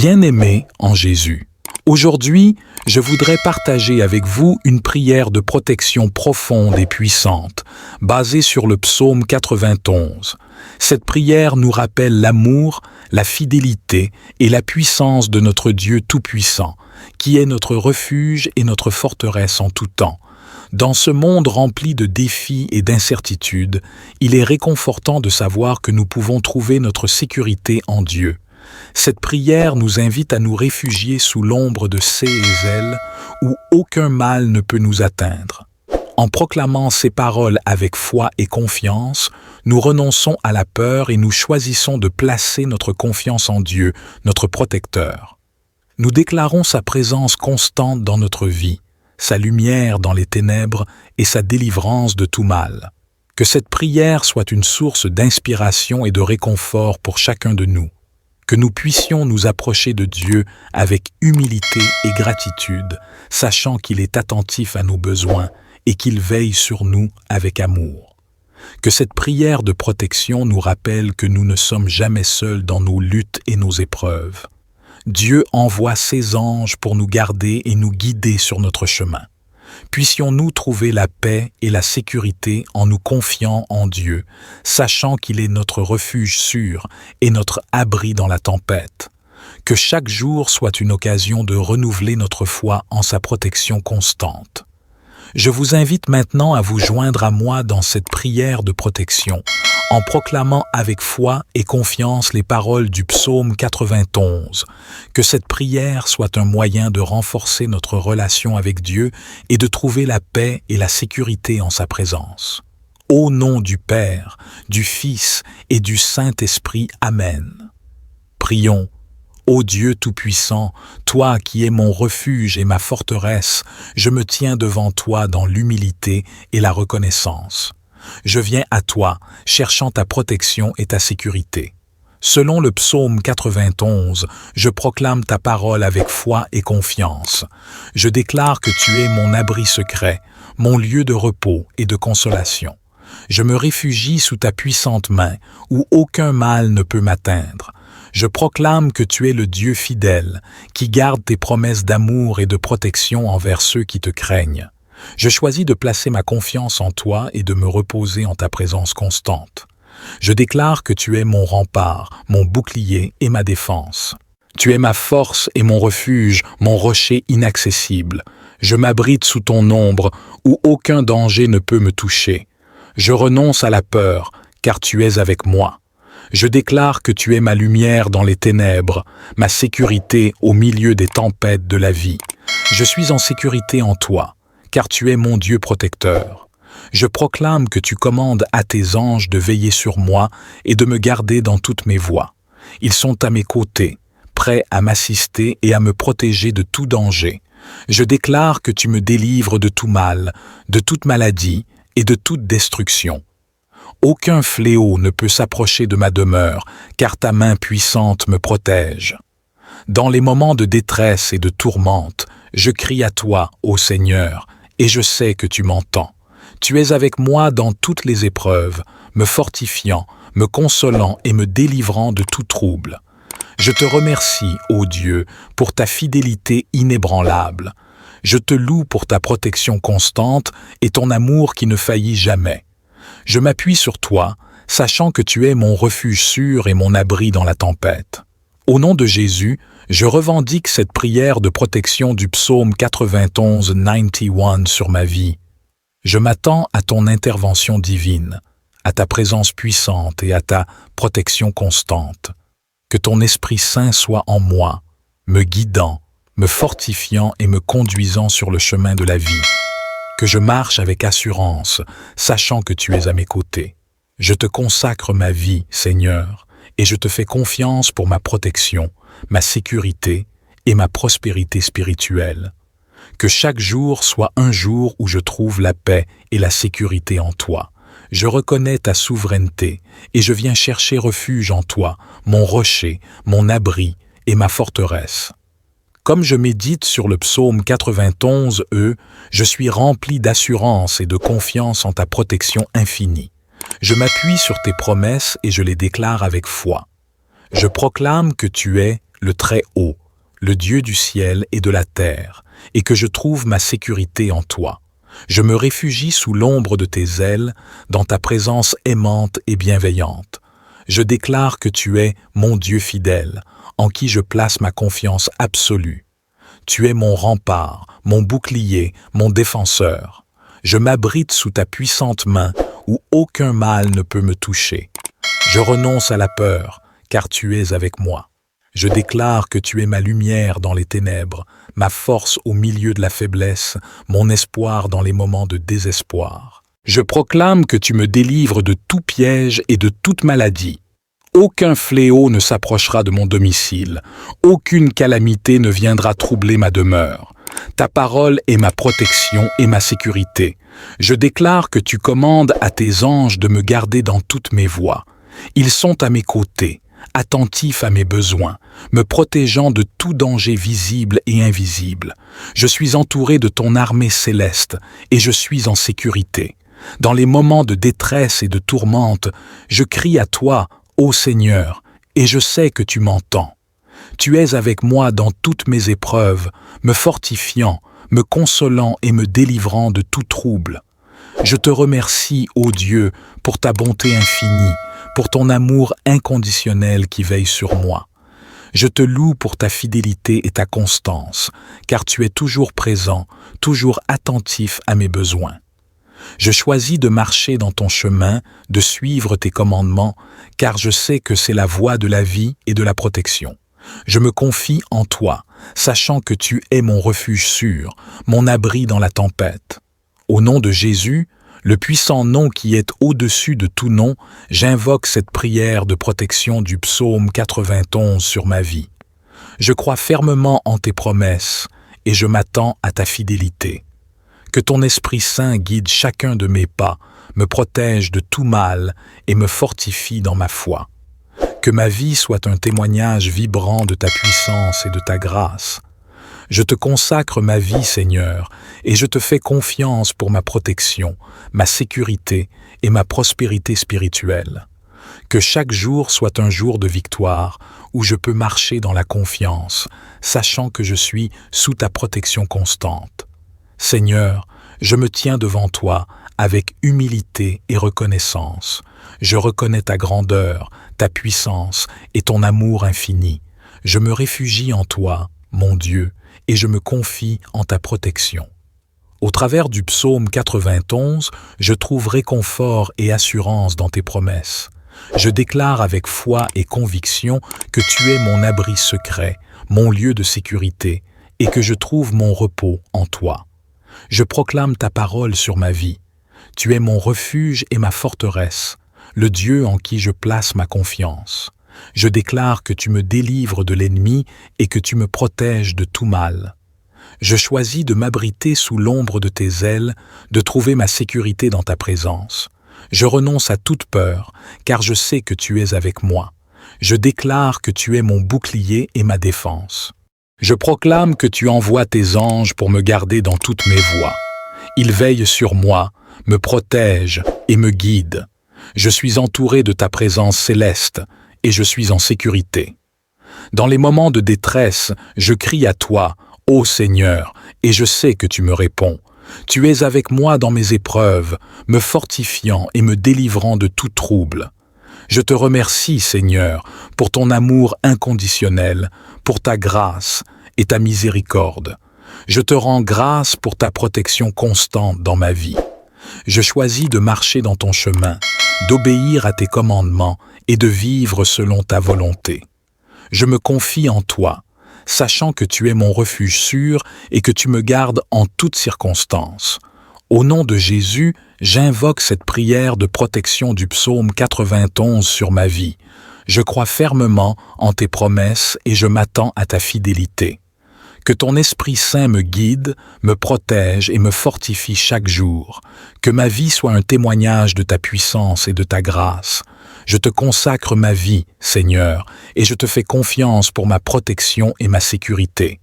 Bien-aimés en Jésus, aujourd'hui, je voudrais partager avec vous une prière de protection profonde et puissante, basée sur le psaume 91. Cette prière nous rappelle l'amour, la fidélité et la puissance de notre Dieu Tout-Puissant, qui est notre refuge et notre forteresse en tout temps. Dans ce monde rempli de défis et d'incertitudes, il est réconfortant de savoir que nous pouvons trouver notre sécurité en Dieu. Cette prière nous invite à nous réfugier sous l'ombre de ses ailes où aucun mal ne peut nous atteindre. En proclamant ces paroles avec foi et confiance, nous renonçons à la peur et nous choisissons de placer notre confiance en Dieu, notre protecteur. Nous déclarons sa présence constante dans notre vie, sa lumière dans les ténèbres et sa délivrance de tout mal. Que cette prière soit une source d'inspiration et de réconfort pour chacun de nous. Que nous puissions nous approcher de Dieu avec humilité et gratitude, sachant qu'il est attentif à nos besoins et qu'il veille sur nous avec amour. Que cette prière de protection nous rappelle que nous ne sommes jamais seuls dans nos luttes et nos épreuves. Dieu envoie ses anges pour nous garder et nous guider sur notre chemin. Puissions-nous trouver la paix et la sécurité en nous confiant en Dieu, sachant qu'il est notre refuge sûr et notre abri dans la tempête. Que chaque jour soit une occasion de renouveler notre foi en sa protection constante. Je vous invite maintenant à vous joindre à moi dans cette prière de protection, en proclamant avec foi et confiance les paroles du psaume 91. Que cette prière soit un moyen de renforcer notre relation avec Dieu et de trouver la paix et la sécurité en sa présence. Au nom du Père, du Fils et du Saint-Esprit. Amen. Prions. Ô Dieu Tout-Puissant, toi qui es mon refuge et ma forteresse, je me tiens devant toi dans l'humilité et la reconnaissance. Je viens à toi, cherchant ta protection et ta sécurité. Selon le psaume 91, je proclame ta parole avec foi et confiance. Je déclare que tu es mon abri secret, mon lieu de repos et de consolation. Je me réfugie sous ta puissante main, où aucun mal ne peut m'atteindre. Je proclame que tu es le Dieu fidèle, qui garde tes promesses d'amour et de protection envers ceux qui te craignent. Je choisis de placer ma confiance en toi et de me reposer en ta présence constante. Je déclare que tu es mon rempart, mon bouclier et ma défense. Tu es ma force et mon refuge, mon rocher inaccessible. Je m'abrite sous ton ombre, où aucun danger ne peut me toucher. Je renonce à la peur, car tu es avec moi. Je déclare que tu es ma lumière dans les ténèbres, ma sécurité au milieu des tempêtes de la vie. Je suis en sécurité en toi, car tu es mon Dieu protecteur. Je proclame que tu commandes à tes anges de veiller sur moi et de me garder dans toutes mes voies. Ils sont à mes côtés, prêts à m'assister et à me protéger de tout danger. Je déclare que tu me délivres de tout mal, de toute maladie et de toute destruction. Aucun fléau ne peut s'approcher de ma demeure, car ta main puissante me protège. Dans les moments de détresse et de tourmente, je crie à toi, ô Seigneur, et je sais que tu m'entends. Tu es avec moi dans toutes les épreuves, me fortifiant, me consolant et me délivrant de tout trouble. Je te remercie, ô Dieu, pour ta fidélité inébranlable. Je te loue pour ta protection constante et ton amour qui ne faillit jamais. Je m'appuie sur toi, sachant que tu es mon refuge sûr et mon abri dans la tempête. Au nom de Jésus, je revendique cette prière de protection du psaume 91 sur ma vie. Je m'attends à ton intervention divine, à ta présence puissante et à ta protection constante. Que ton Esprit Saint soit en moi, me guidant, me fortifiant et me conduisant sur le chemin de la vie. Que je marche avec assurance, sachant que tu es à mes côtés. Je te consacre ma vie, Seigneur, et je te fais confiance pour ma protection, ma sécurité et ma prospérité spirituelle. Que chaque jour soit un jour où je trouve la paix et la sécurité en toi. Je reconnais ta souveraineté et je viens chercher refuge en toi, mon rocher, mon abri et ma forteresse. Comme je médite sur le psaume 91, je suis rempli d'assurance et de confiance en ta protection infinie. Je m'appuie sur tes promesses et je les déclare avec foi. Je proclame que tu es le Très-Haut, le Dieu du ciel et de la terre, et que je trouve ma sécurité en toi. Je me réfugie sous l'ombre de tes ailes, dans ta présence aimante et bienveillante. Je déclare que tu es mon Dieu fidèle, en qui je place ma confiance absolue. Tu es mon rempart, mon bouclier, mon défenseur. Je m'abrite sous ta puissante main, où aucun mal ne peut me toucher. Je renonce à la peur, car tu es avec moi. Je déclare que tu es ma lumière dans les ténèbres, ma force au milieu de la faiblesse, mon espoir dans les moments de désespoir. Je proclame que tu me délivres de tout piège et de toute maladie. Aucun fléau ne s'approchera de mon domicile, aucune calamité ne viendra troubler ma demeure. Ta parole est ma protection et ma sécurité. Je déclare que tu commandes à tes anges de me garder dans toutes mes voies. Ils sont à mes côtés, attentifs à mes besoins, me protégeant de tout danger visible et invisible. Je suis entouré de ton armée céleste et je suis en sécurité. Dans les moments de détresse et de tourmente, je crie à toi, ô Seigneur, et je sais que tu m'entends. Tu es avec moi dans toutes mes épreuves, me fortifiant, me consolant et me délivrant de tout trouble. Je te remercie, ô Dieu, pour ta bonté infinie, pour ton amour inconditionnel qui veille sur moi. Je te loue pour ta fidélité et ta constance, car tu es toujours présent, toujours attentif à mes besoins. Je choisis de marcher dans ton chemin, de suivre tes commandements, car je sais que c'est la voie de la vie et de la protection. Je me confie en toi, sachant que tu es mon refuge sûr, mon abri dans la tempête. Au nom de Jésus, le puissant nom qui est au-dessus de tout nom, j'invoque cette prière de protection du psaume 91 sur ma vie. Je crois fermement en tes promesses et je m'attends à ta fidélité. Que ton Esprit Saint guide chacun de mes pas, me protège de tout mal et me fortifie dans ma foi. Que ma vie soit un témoignage vibrant de ta puissance et de ta grâce. Je te consacre ma vie, Seigneur, et je te fais confiance pour ma protection, ma sécurité et ma prospérité spirituelle. Que chaque jour soit un jour de victoire, où je peux marcher dans la confiance, sachant que je suis sous ta protection constante. Seigneur, je me tiens devant toi avec humilité et reconnaissance. Je reconnais ta grandeur, ta puissance et ton amour infini. Je me réfugie en toi, mon Dieu, et je me confie en ta protection. Au travers du psaume 91, je trouve réconfort et assurance dans tes promesses. Je déclare avec foi et conviction que tu es mon abri secret, mon lieu de sécurité, et que je trouve mon repos en toi. Je proclame ta parole sur ma vie. Tu es mon refuge et ma forteresse, le Dieu en qui je place ma confiance. Je déclare que tu me délivres de l'ennemi et que tu me protèges de tout mal. Je choisis de m'abriter sous l'ombre de tes ailes, de trouver ma sécurité dans ta présence. Je renonce à toute peur, car je sais que tu es avec moi. Je déclare que tu es mon bouclier et ma défense. Je proclame que tu envoies tes anges pour me garder dans toutes mes voies. Ils veillent sur moi, me protègent et me guident. Je suis entouré de ta présence céleste et je suis en sécurité. Dans les moments de détresse, je crie à toi, ô Seigneur, et je sais que tu me réponds. Tu es avec moi dans mes épreuves, me fortifiant et me délivrant de tout trouble. Je te remercie, Seigneur, pour ton amour inconditionnel, pour ta grâce et ta miséricorde. Je te rends grâce pour ta protection constante dans ma vie. Je choisis de marcher dans ton chemin, d'obéir à tes commandements et de vivre selon ta volonté. Je me confie en toi, sachant que tu es mon refuge sûr et que tu me gardes en toutes circonstances. Au nom de Jésus, j'invoque cette prière de protection du psaume 91 sur ma vie. Je crois fermement en tes promesses et je m'attends à ta fidélité. Que ton Esprit Saint me guide, me protège et me fortifie chaque jour. Que ma vie soit un témoignage de ta puissance et de ta grâce. Je te consacre ma vie, Seigneur, et je te fais confiance pour ma protection et ma sécurité.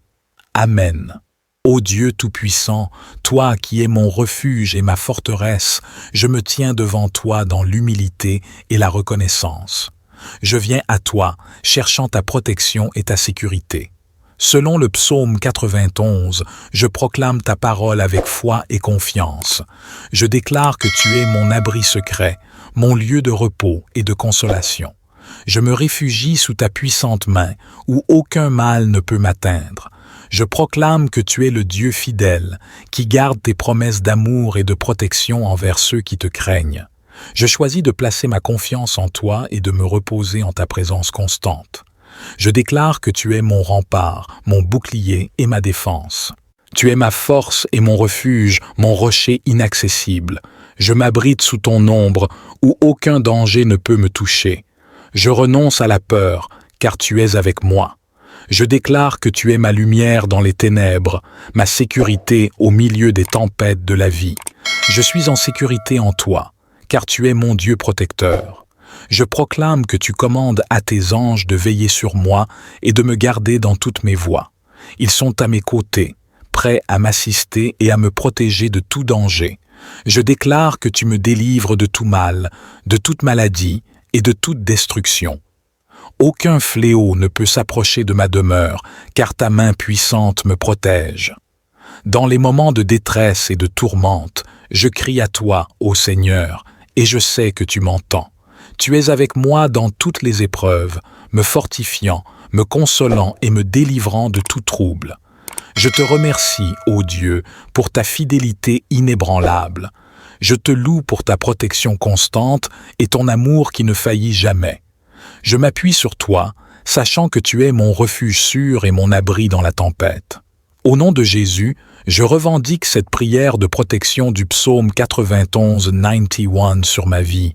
Amen. Ô Dieu Tout-Puissant, toi qui es mon refuge et ma forteresse, je me tiens devant toi dans l'humilité et la reconnaissance. Je viens à toi, cherchant ta protection et ta sécurité. Selon le psaume 91, je proclame ta parole avec foi et confiance. Je déclare que tu es mon abri secret, mon lieu de repos et de consolation. Je me réfugie sous ta puissante main, où aucun mal ne peut m'atteindre. Je proclame que tu es le Dieu fidèle, qui garde tes promesses d'amour et de protection envers ceux qui te craignent. Je choisis de placer ma confiance en toi et de me reposer en ta présence constante. Je déclare que tu es mon rempart, mon bouclier et ma défense. Tu es ma force et mon refuge, mon rocher inaccessible. Je m'abrite sous ton ombre, où aucun danger ne peut me toucher. Je renonce à la peur, car tu es avec moi. Je déclare que tu es ma lumière dans les ténèbres, ma sécurité au milieu des tempêtes de la vie. Je suis en sécurité en toi, car tu es mon Dieu protecteur. Je proclame que tu commandes à tes anges de veiller sur moi et de me garder dans toutes mes voies. Ils sont à mes côtés, prêts à m'assister et à me protéger de tout danger. Je déclare que tu me délivres de tout mal, de toute maladie et de toute destruction. Aucun fléau ne peut s'approcher de ma demeure, car ta main puissante me protège. Dans les moments de détresse et de tourmente, je crie à toi, ô Seigneur, et je sais que tu m'entends. Tu es avec moi dans toutes les épreuves, me fortifiant, me consolant et me délivrant de tout trouble. Je te remercie, ô Dieu, pour ta fidélité inébranlable. Je te loue pour ta protection constante et ton amour qui ne faillit jamais. Je m'appuie sur toi, sachant que tu es mon refuge sûr et mon abri dans la tempête. Au nom de Jésus, je revendique cette prière de protection du psaume 91 sur ma vie.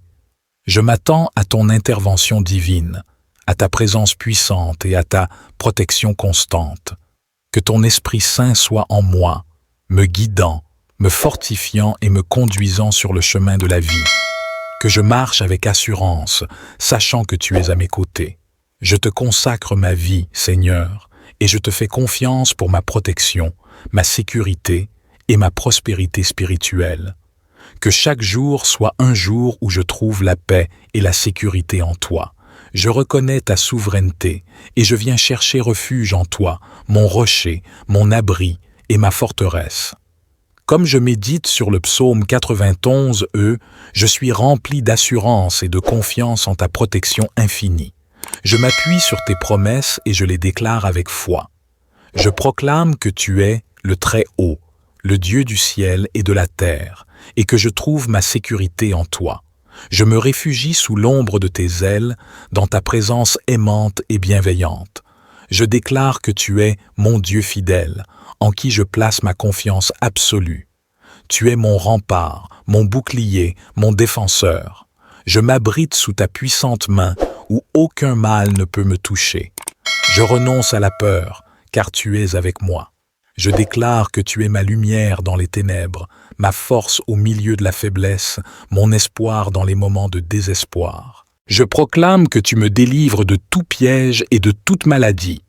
Je m'attends à ton intervention divine, à ta présence puissante et à ta protection constante. Que ton Esprit Saint soit en moi, me guidant, me fortifiant et me conduisant sur le chemin de la vie. Que je marche avec assurance, sachant que tu es à mes côtés. Je te consacre ma vie, Seigneur, et je te fais confiance pour ma protection, ma sécurité et ma prospérité spirituelle. Que chaque jour soit un jour où je trouve la paix et la sécurité en toi. Je reconnais ta souveraineté et je viens chercher refuge en toi, mon rocher, mon abri et ma forteresse. Comme je médite sur le psaume 91, je suis rempli d'assurance et de confiance en ta protection infinie. Je m'appuie sur tes promesses et je les déclare avec foi. Je proclame que tu es le Très-Haut, le Dieu du ciel et de la terre, et que je trouve ma sécurité en toi. Je me réfugie sous l'ombre de tes ailes, dans ta présence aimante et bienveillante. Je déclare que tu es mon Dieu fidèle, en qui je place ma confiance absolue. Tu es mon rempart, mon bouclier, mon défenseur. Je m'abrite sous ta puissante main, où aucun mal ne peut me toucher. Je renonce à la peur, car tu es avec moi. Je déclare que tu es ma lumière dans les ténèbres, ma force au milieu de la faiblesse, mon espoir dans les moments de désespoir. Je proclame que tu me délivres de tout piège et de toute maladie.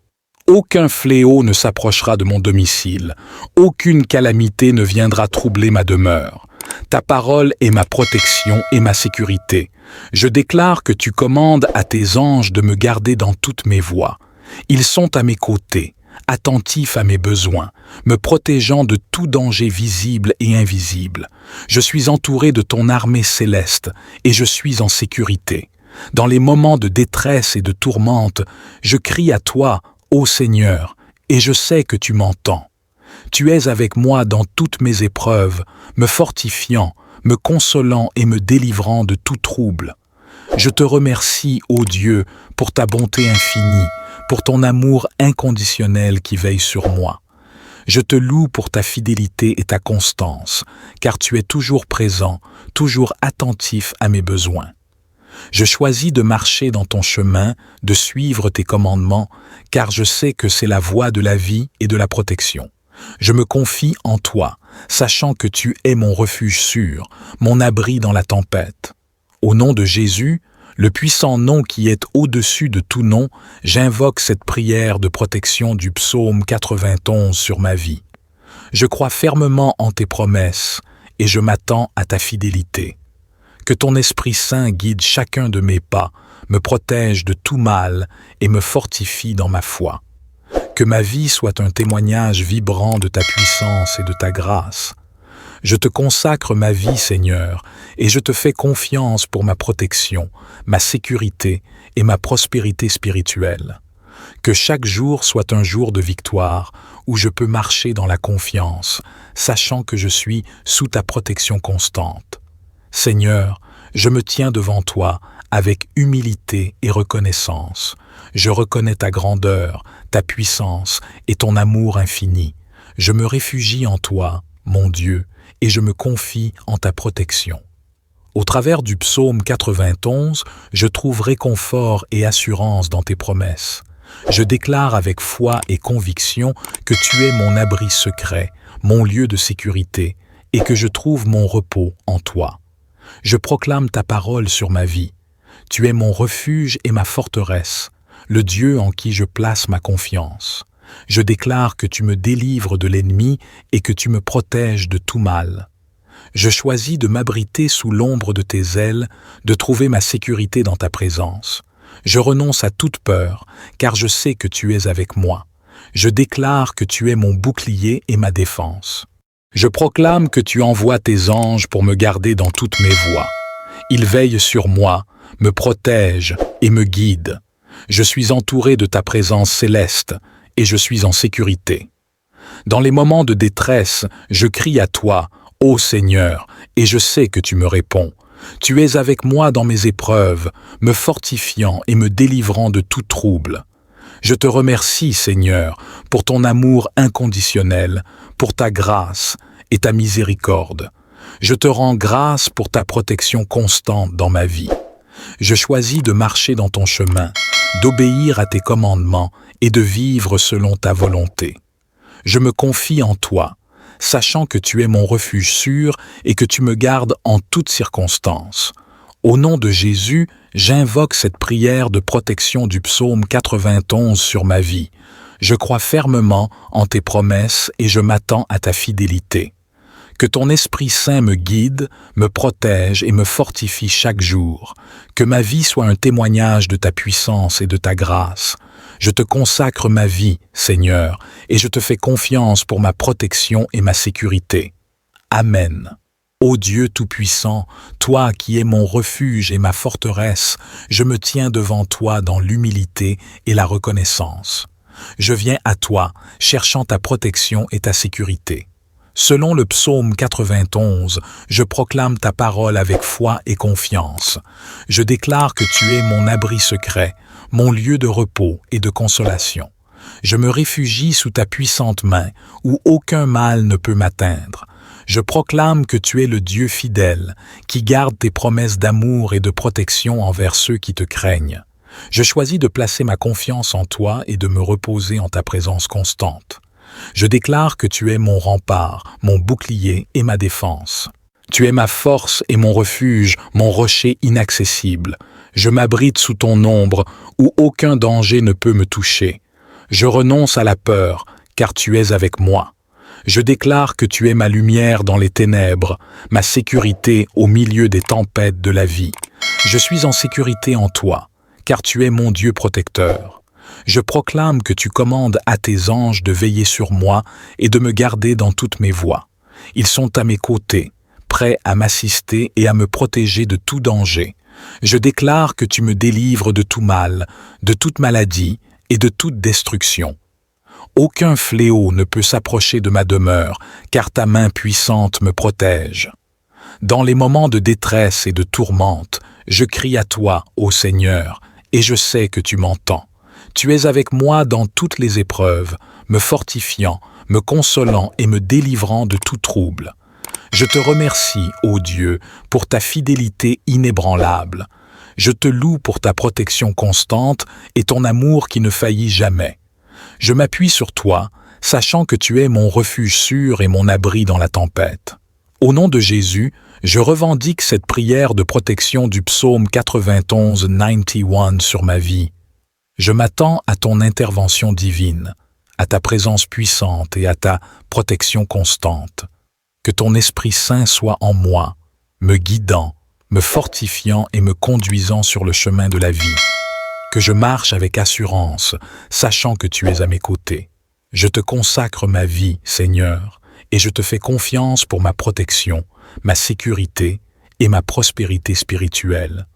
Aucun fléau ne s'approchera de mon domicile, aucune calamité ne viendra troubler ma demeure. Ta parole est ma protection et ma sécurité. Je déclare que tu commandes à tes anges de me garder dans toutes mes voies. Ils sont à mes côtés, attentifs à mes besoins, me protégeant de tout danger visible et invisible. Je suis entouré de ton armée céleste et je suis en sécurité. Dans les moments de détresse et de tourmente, je crie à toi, ô Seigneur, et je sais que tu m'entends. Tu es avec moi dans toutes mes épreuves, me fortifiant, me consolant et me délivrant de tout trouble. Je te remercie, ô Dieu, pour ta bonté infinie, pour ton amour inconditionnel qui veille sur moi. Je te loue pour ta fidélité et ta constance, car tu es toujours présent, toujours attentif à mes besoins. Je choisis de marcher dans ton chemin, de suivre tes commandements, car je sais que c'est la voie de la vie et de la protection. Je me confie en toi, sachant que tu es mon refuge sûr, mon abri dans la tempête. Au nom de Jésus, le puissant nom qui est au-dessus de tout nom, j'invoque cette prière de protection du psaume 91 sur ma vie. Je crois fermement en tes promesses et je m'attends à ta fidélité. Que ton Esprit Saint guide chacun de mes pas, me protège de tout mal et me fortifie dans ma foi. Que ma vie soit un témoignage vibrant de ta puissance et de ta grâce. Je te consacre ma vie, Seigneur, et je te fais confiance pour ma protection, ma sécurité et ma prospérité spirituelle. Que chaque jour soit un jour de victoire, où je peux marcher dans la confiance, sachant que je suis sous ta protection constante. Seigneur, je me tiens devant toi avec humilité et reconnaissance. Je reconnais ta grandeur, ta puissance et ton amour infini. Je me réfugie en toi, mon Dieu, et je me confie en ta protection. Au travers du psaume 91, je trouve réconfort et assurance dans tes promesses. Je déclare avec foi et conviction que tu es mon abri secret, mon lieu de sécurité, et que je trouve mon repos en toi. Je proclame ta parole sur ma vie. Tu es mon refuge et ma forteresse, le Dieu en qui je place ma confiance. Je déclare que tu me délivres de l'ennemi et que tu me protèges de tout mal. Je choisis de m'abriter sous l'ombre de tes ailes, de trouver ma sécurité dans ta présence. Je renonce à toute peur, car je sais que tu es avec moi. Je déclare que tu es mon bouclier et ma défense. Je proclame que tu envoies tes anges pour me garder dans toutes mes voies. Ils veillent sur moi, me protègent et me guident. Je suis entouré de ta présence céleste et je suis en sécurité. Dans les moments de détresse, je crie à toi, ô Seigneur, et je sais que tu me réponds. Tu es avec moi dans mes épreuves, me fortifiant et me délivrant de tout trouble. Je te remercie, Seigneur, pour ton amour inconditionnel, pour ta grâce et ta miséricorde. Je te rends grâce pour ta protection constante dans ma vie. Je choisis de marcher dans ton chemin, d'obéir à tes commandements et de vivre selon ta volonté. Je me confie en toi, sachant que tu es mon refuge sûr et que tu me gardes en toutes circonstances. Au nom de Jésus, j'invoque cette prière de protection du psaume 91 sur ma vie. Je crois fermement en tes promesses et je m'attends à ta fidélité. Que ton Esprit Saint me guide, me protège et me fortifie chaque jour. Que ma vie soit un témoignage de ta puissance et de ta grâce. Je te consacre ma vie, Seigneur, et je te fais confiance pour ma protection et ma sécurité. Amen. Ô Dieu Tout-Puissant, toi qui es mon refuge et ma forteresse, je me tiens devant toi dans l'humilité et la reconnaissance. Je viens à toi, cherchant ta protection et ta sécurité. Selon le psaume 91, je proclame ta parole avec foi et confiance. Je déclare que tu es mon abri secret, mon lieu de repos et de consolation. Je me réfugie sous ta puissante main, où aucun mal ne peut m'atteindre. Je proclame que tu es le Dieu fidèle, qui garde tes promesses d'amour et de protection envers ceux qui te craignent. Je choisis de placer ma confiance en toi et de me reposer en ta présence constante. Je déclare que tu es mon rempart, mon bouclier et ma défense. Tu es ma force et mon refuge, mon rocher inaccessible. Je m'abrite sous ton ombre, où aucun danger ne peut me toucher. Je renonce à la peur, car tu es avec moi. Je déclare que tu es ma lumière dans les ténèbres, ma sécurité au milieu des tempêtes de la vie. Je suis en sécurité en toi, car tu es mon Dieu protecteur. Je proclame que tu commandes à tes anges de veiller sur moi et de me garder dans toutes mes voies. Ils sont à mes côtés, prêts à m'assister et à me protéger de tout danger. Je déclare que tu me délivres de tout mal, de toute maladie et de toute destruction. Aucun fléau ne peut s'approcher de ma demeure, car ta main puissante me protège. Dans les moments de détresse et de tourmente, je crie à toi, ô Seigneur, et je sais que tu m'entends. Tu es avec moi dans toutes les épreuves, me fortifiant, me consolant et me délivrant de tout trouble. Je te remercie, ô Dieu, pour ta fidélité inébranlable. Je te loue pour ta protection constante et ton amour qui ne faillit jamais. Je m'appuie sur toi, sachant que tu es mon refuge sûr et mon abri dans la tempête. Au nom de Jésus, je revendique cette prière de protection du psaume 91 sur ma vie. Je m'attends à ton intervention divine, à ta présence puissante et à ta protection constante. Que ton Esprit Saint soit en moi, me guidant, me fortifiant et me conduisant sur le chemin de la vie. Que je marche avec assurance, sachant que tu es à mes côtés. Je te consacre ma vie, Seigneur, et je te fais confiance pour ma protection, ma sécurité et ma prospérité spirituelle.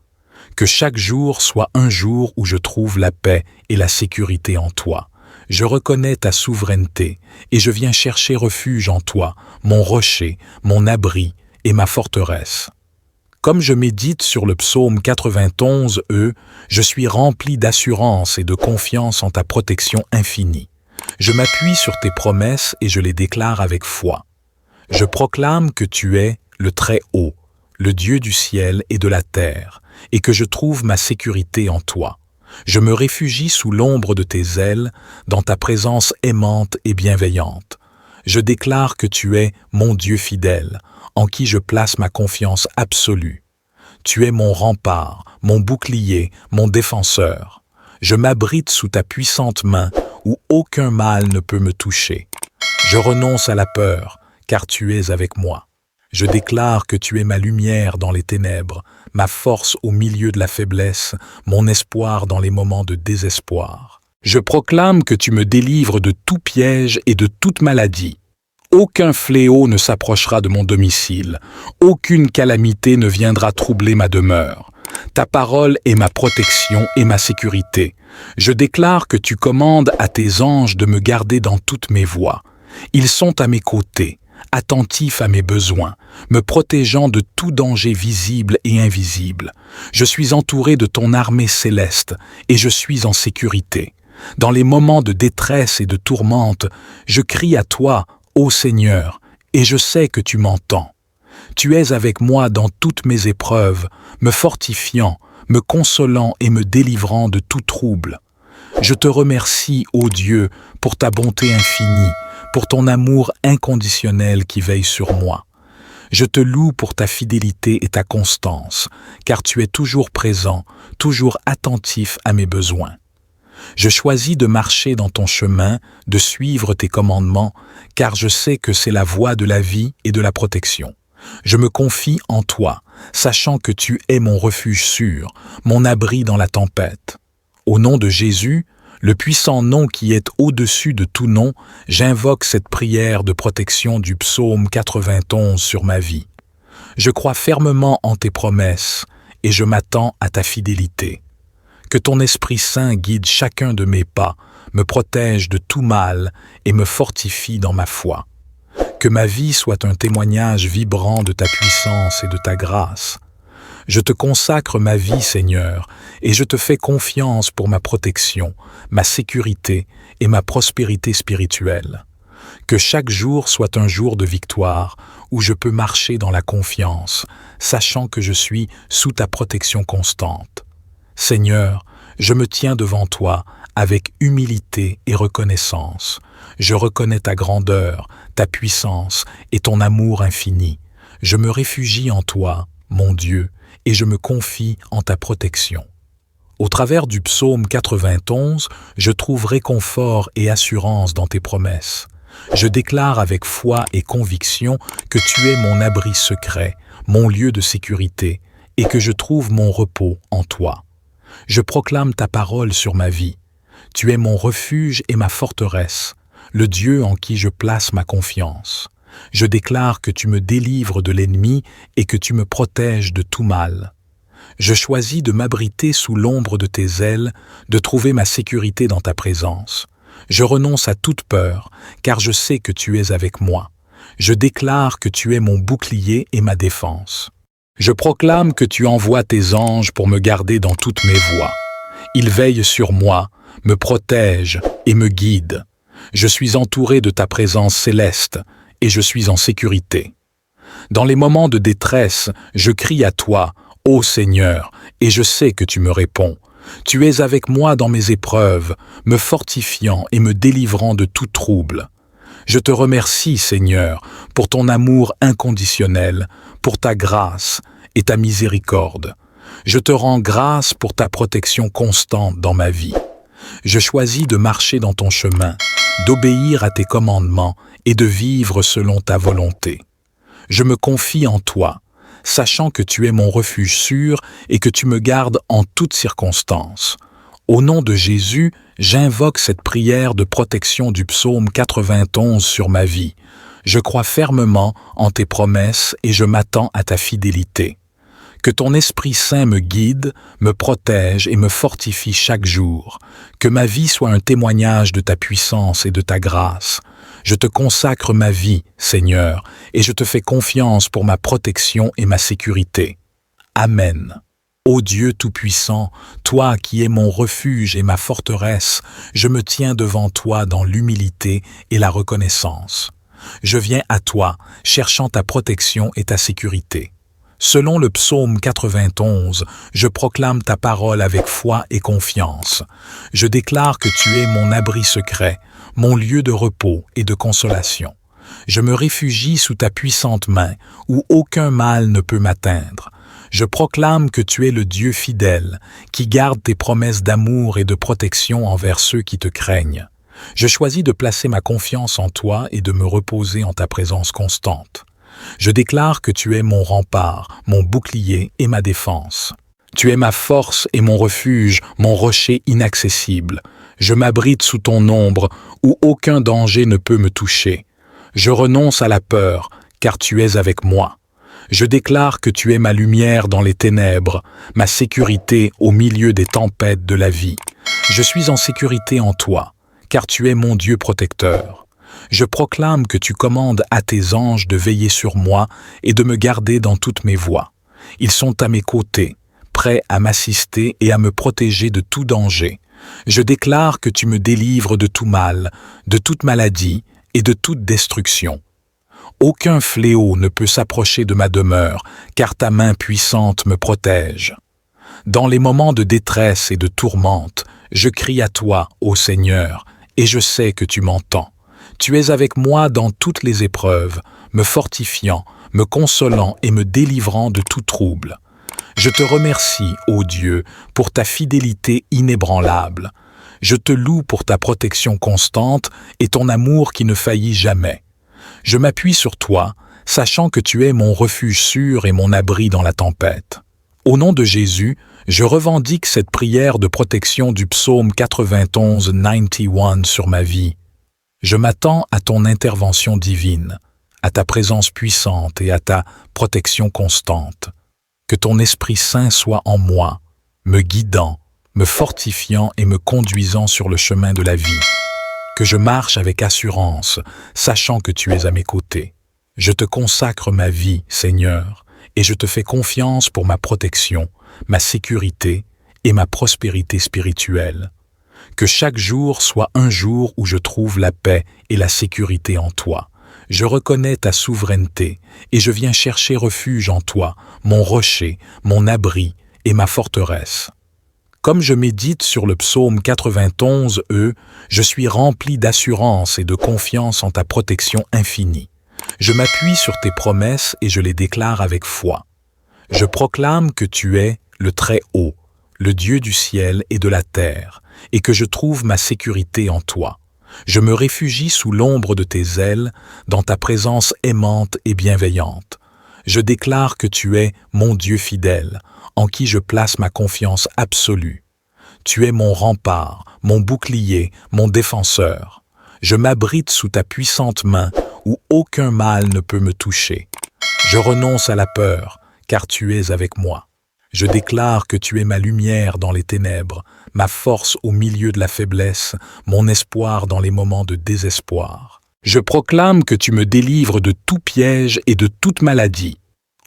Que chaque jour soit un jour où je trouve la paix et la sécurité en toi. Je reconnais ta souveraineté et je viens chercher refuge en toi, mon rocher, mon abri et ma forteresse. Comme je médite sur le psaume 91, je suis rempli d'assurance et de confiance en ta protection infinie. Je m'appuie sur tes promesses et je les déclare avec foi. Je proclame que tu es le Très-Haut, le Dieu du ciel et de la terre, et que je trouve ma sécurité en toi. Je me réfugie sous l'ombre de tes ailes, dans ta présence aimante et bienveillante. Je déclare que tu es mon Dieu fidèle, en qui je place ma confiance absolue. Tu es mon rempart, mon bouclier, mon défenseur. Je m'abrite sous ta puissante main, où aucun mal ne peut me toucher. Je renonce à la peur, car tu es avec moi. Je déclare que tu es ma lumière dans les ténèbres, ma force au milieu de la faiblesse, mon espoir dans les moments de désespoir. Je proclame que tu me délivres de tout piège et de toute maladie. Aucun fléau ne s'approchera de mon domicile, aucune calamité ne viendra troubler ma demeure. Ta parole est ma protection et ma sécurité. Je déclare que tu commandes à tes anges de me garder dans toutes mes voies. Ils sont à mes côtés, attentifs à mes besoins, me protégeant de tout danger visible et invisible. Je suis entouré de ton armée céleste et je suis en sécurité. Dans les moments de détresse et de tourmente, je crie à toi, ô Seigneur, et je sais que tu m'entends. Tu es avec moi dans toutes mes épreuves, me fortifiant, me consolant et me délivrant de tout trouble. Je te remercie, ô Dieu, pour ta bonté infinie, pour ton amour inconditionnel qui veille sur moi. Je te loue pour ta fidélité et ta constance, car tu es toujours présent, toujours attentif à mes besoins. Je choisis de marcher dans ton chemin, de suivre tes commandements, car je sais que c'est la voie de la vie et de la protection. Je me confie en toi, sachant que tu es mon refuge sûr, mon abri dans la tempête. Au nom de Jésus, le puissant nom qui est au-dessus de tout nom, j'invoque cette prière de protection du psaume 91 sur ma vie. Je crois fermement en tes promesses et je m'attends à ta fidélité. Que ton Esprit Saint guide chacun de mes pas, me protège de tout mal et me fortifie dans ma foi. Que ma vie soit un témoignage vibrant de ta puissance et de ta grâce. Je te consacre ma vie, Seigneur, et je te fais confiance pour ma protection, ma sécurité et ma prospérité spirituelle. Que chaque jour soit un jour de victoire, où je peux marcher dans la confiance, sachant que je suis sous ta protection constante. Seigneur, je me tiens devant toi avec humilité et reconnaissance. Je reconnais ta grandeur, ta puissance et ton amour infini. Je me réfugie en toi, mon Dieu, et je me confie en ta protection. Au travers du psaume 91, je trouve réconfort et assurance dans tes promesses. Je déclare avec foi et conviction que tu es mon abri secret, mon lieu de sécurité, et que je trouve mon repos en toi. Je proclame ta parole sur ma vie. Tu es mon refuge et ma forteresse, le Dieu en qui je place ma confiance. Je déclare que tu me délivres de l'ennemi et que tu me protèges de tout mal. Je choisis de m'abriter sous l'ombre de tes ailes, de trouver ma sécurité dans ta présence. Je renonce à toute peur, car je sais que tu es avec moi. Je déclare que tu es mon bouclier et ma défense. Je proclame que tu envoies tes anges pour me garder dans toutes mes voies. Ils veillent sur moi, me protègent et me guident. Je suis entouré de ta présence céleste et je suis en sécurité. Dans les moments de détresse, je crie à toi, ô Seigneur, et je sais que tu me réponds. Tu es avec moi dans mes épreuves, me fortifiant et me délivrant de tout trouble. Je te remercie, Seigneur, pour ton amour inconditionnel, pour ta grâce et ta miséricorde. Je te rends grâce pour ta protection constante dans ma vie. Je choisis de marcher dans ton chemin, d'obéir à tes commandements et de vivre selon ta volonté. Je me confie en toi, sachant que tu es mon refuge sûr et que tu me gardes en toutes circonstances. Au nom de Jésus, j'invoque cette prière de protection du psaume 91 sur ma vie. Je crois fermement en tes promesses et je m'attends à ta fidélité. Que ton Esprit Saint me guide, me protège et me fortifie chaque jour. Que ma vie soit un témoignage de ta puissance et de ta grâce. Je te consacre ma vie, Seigneur, et je te fais confiance pour ma protection et ma sécurité. Amen. Ô Dieu Tout-Puissant, toi qui es mon refuge et ma forteresse, je me tiens devant toi dans l'humilité et la reconnaissance. Je viens à toi, cherchant ta protection et ta sécurité. Selon le psaume 91, je proclame ta parole avec foi et confiance. Je déclare que tu es mon abri secret, mon lieu de repos et de consolation. Je me réfugie sous ta puissante main, où aucun mal ne peut m'atteindre. Je proclame que tu es le Dieu fidèle, qui garde tes promesses d'amour et de protection envers ceux qui te craignent. Je choisis de placer ma confiance en toi et de me reposer en ta présence constante. Je déclare que tu es mon rempart, mon bouclier et ma défense. Tu es ma force et mon refuge, mon rocher inaccessible. Je m'abrite sous ton ombre, où aucun danger ne peut me toucher. Je renonce à la peur, car tu es avec moi. Je déclare que tu es ma lumière dans les ténèbres, ma sécurité au milieu des tempêtes de la vie. Je suis en sécurité en toi, car tu es mon Dieu protecteur. Je proclame que tu commandes à tes anges de veiller sur moi et de me garder dans toutes mes voies. Ils sont à mes côtés, prêts à m'assister et à me protéger de tout danger. Je déclare que tu me délivres de tout mal, de toute maladie et de toute destruction. Aucun fléau ne peut s'approcher de ma demeure, car ta main puissante me protège. Dans les moments de détresse et de tourmente, je crie à toi, ô Seigneur, et je sais que tu m'entends. Tu es avec moi dans toutes les épreuves, me fortifiant, me consolant et me délivrant de tout trouble. Je te remercie, ô Dieu, pour ta fidélité inébranlable. Je te loue pour ta protection constante et ton amour qui ne faillit jamais. Je m'appuie sur toi, sachant que tu es mon refuge sûr et mon abri dans la tempête. Au nom de Jésus, je revendique cette prière de protection du psaume 91 sur ma vie. Je m'attends à ton intervention divine, à ta présence puissante et à ta protection constante. Que ton Esprit Saint soit en moi, me guidant, me fortifiant et me conduisant sur le chemin de la vie. Que je marche avec assurance, sachant que tu es à mes côtés. Je te consacre ma vie, Seigneur, et je te fais confiance pour ma protection, ma sécurité et ma prospérité spirituelle. Que chaque jour soit un jour où je trouve la paix et la sécurité en toi. Je reconnais ta souveraineté et je viens chercher refuge en toi, mon rocher, mon abri et ma forteresse. Comme je médite sur le psaume 91, je suis rempli d'assurance et de confiance en ta protection infinie. Je m'appuie sur tes promesses et je les déclare avec foi. Je proclame que tu es le Très-Haut, le Dieu du ciel et de la terre, et que je trouve ma sécurité en toi. Je me réfugie sous l'ombre de tes ailes, dans ta présence aimante et bienveillante. Je déclare que tu es mon Dieu fidèle, en qui je place ma confiance absolue. Tu es mon rempart, mon bouclier, mon défenseur. Je m'abrite sous ta puissante main, où aucun mal ne peut me toucher. Je renonce à la peur, car tu es avec moi. Je déclare que tu es ma lumière dans les ténèbres, ma force au milieu de la faiblesse, mon espoir dans les moments de désespoir. Je proclame que tu me délivres de tout piège et de toute maladie.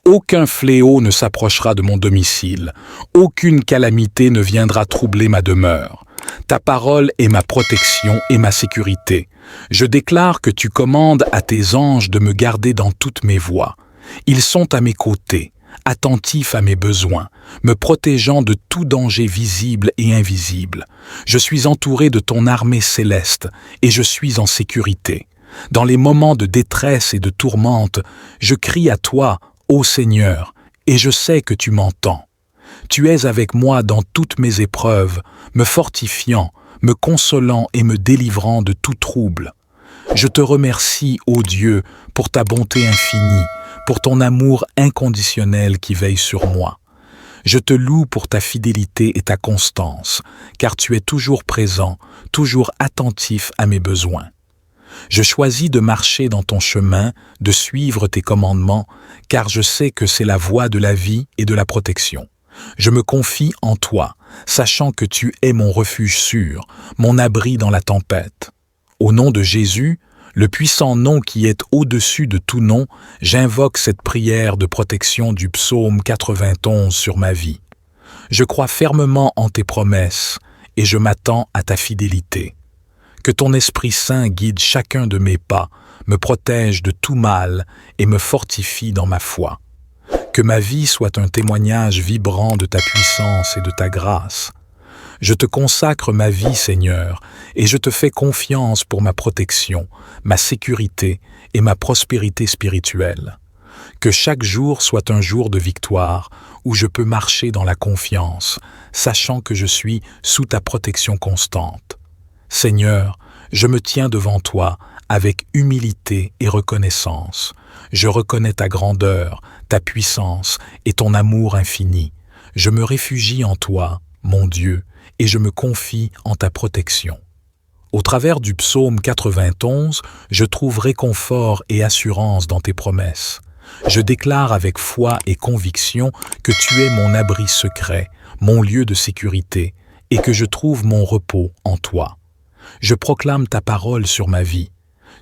Aucun fléau ne s'approchera de mon domicile, aucune calamité ne viendra troubler ma demeure. Ta parole est ma protection et ma sécurité. Je déclare que tu commandes à tes anges de me garder dans toutes mes voies. Ils sont à mes côtés, attentifs à mes besoins, me protégeant de tout danger visible et invisible. Je suis entouré de ton armée céleste et je suis en sécurité. Dans les moments de détresse et de tourmente, je crie à toi, ô Seigneur, et je sais que tu m'entends. Tu es avec moi dans toutes mes épreuves, me fortifiant, me consolant et me délivrant de tout trouble. Je te remercie, ô Dieu, pour ta bonté infinie, pour ton amour inconditionnel qui veille sur moi. Je te loue pour ta fidélité et ta constance, car tu es toujours présent, toujours attentif à mes besoins. Je choisis de marcher dans ton chemin, de suivre tes commandements, car je sais que c'est la voie de la vie et de la protection. Je me confie en toi, sachant que tu es mon refuge sûr, mon abri dans la tempête. Au nom de Jésus, le puissant nom qui est au-dessus de tout nom, j'invoque cette prière de protection du psaume 91 sur ma vie. Je crois fermement en tes promesses et je m'attends à ta fidélité. Que ton Esprit Saint guide chacun de mes pas, me protège de tout mal et me fortifie dans ma foi. Que ma vie soit un témoignage vibrant de ta puissance et de ta grâce. Je te consacre ma vie, Seigneur, et je te fais confiance pour ma protection, ma sécurité et ma prospérité spirituelle. Que chaque jour soit un jour de victoire, où je peux marcher dans la confiance, sachant que je suis sous ta protection constante. Seigneur, je me tiens devant toi avec humilité et reconnaissance. Je reconnais ta grandeur, ta puissance et ton amour infini. Je me réfugie en toi, mon Dieu, et je me confie en ta protection. Au travers du psaume 91, je trouve réconfort et assurance dans tes promesses. Je déclare avec foi et conviction que tu es mon abri secret, mon lieu de sécurité, et que je trouve mon repos en toi. Je proclame ta parole sur ma vie.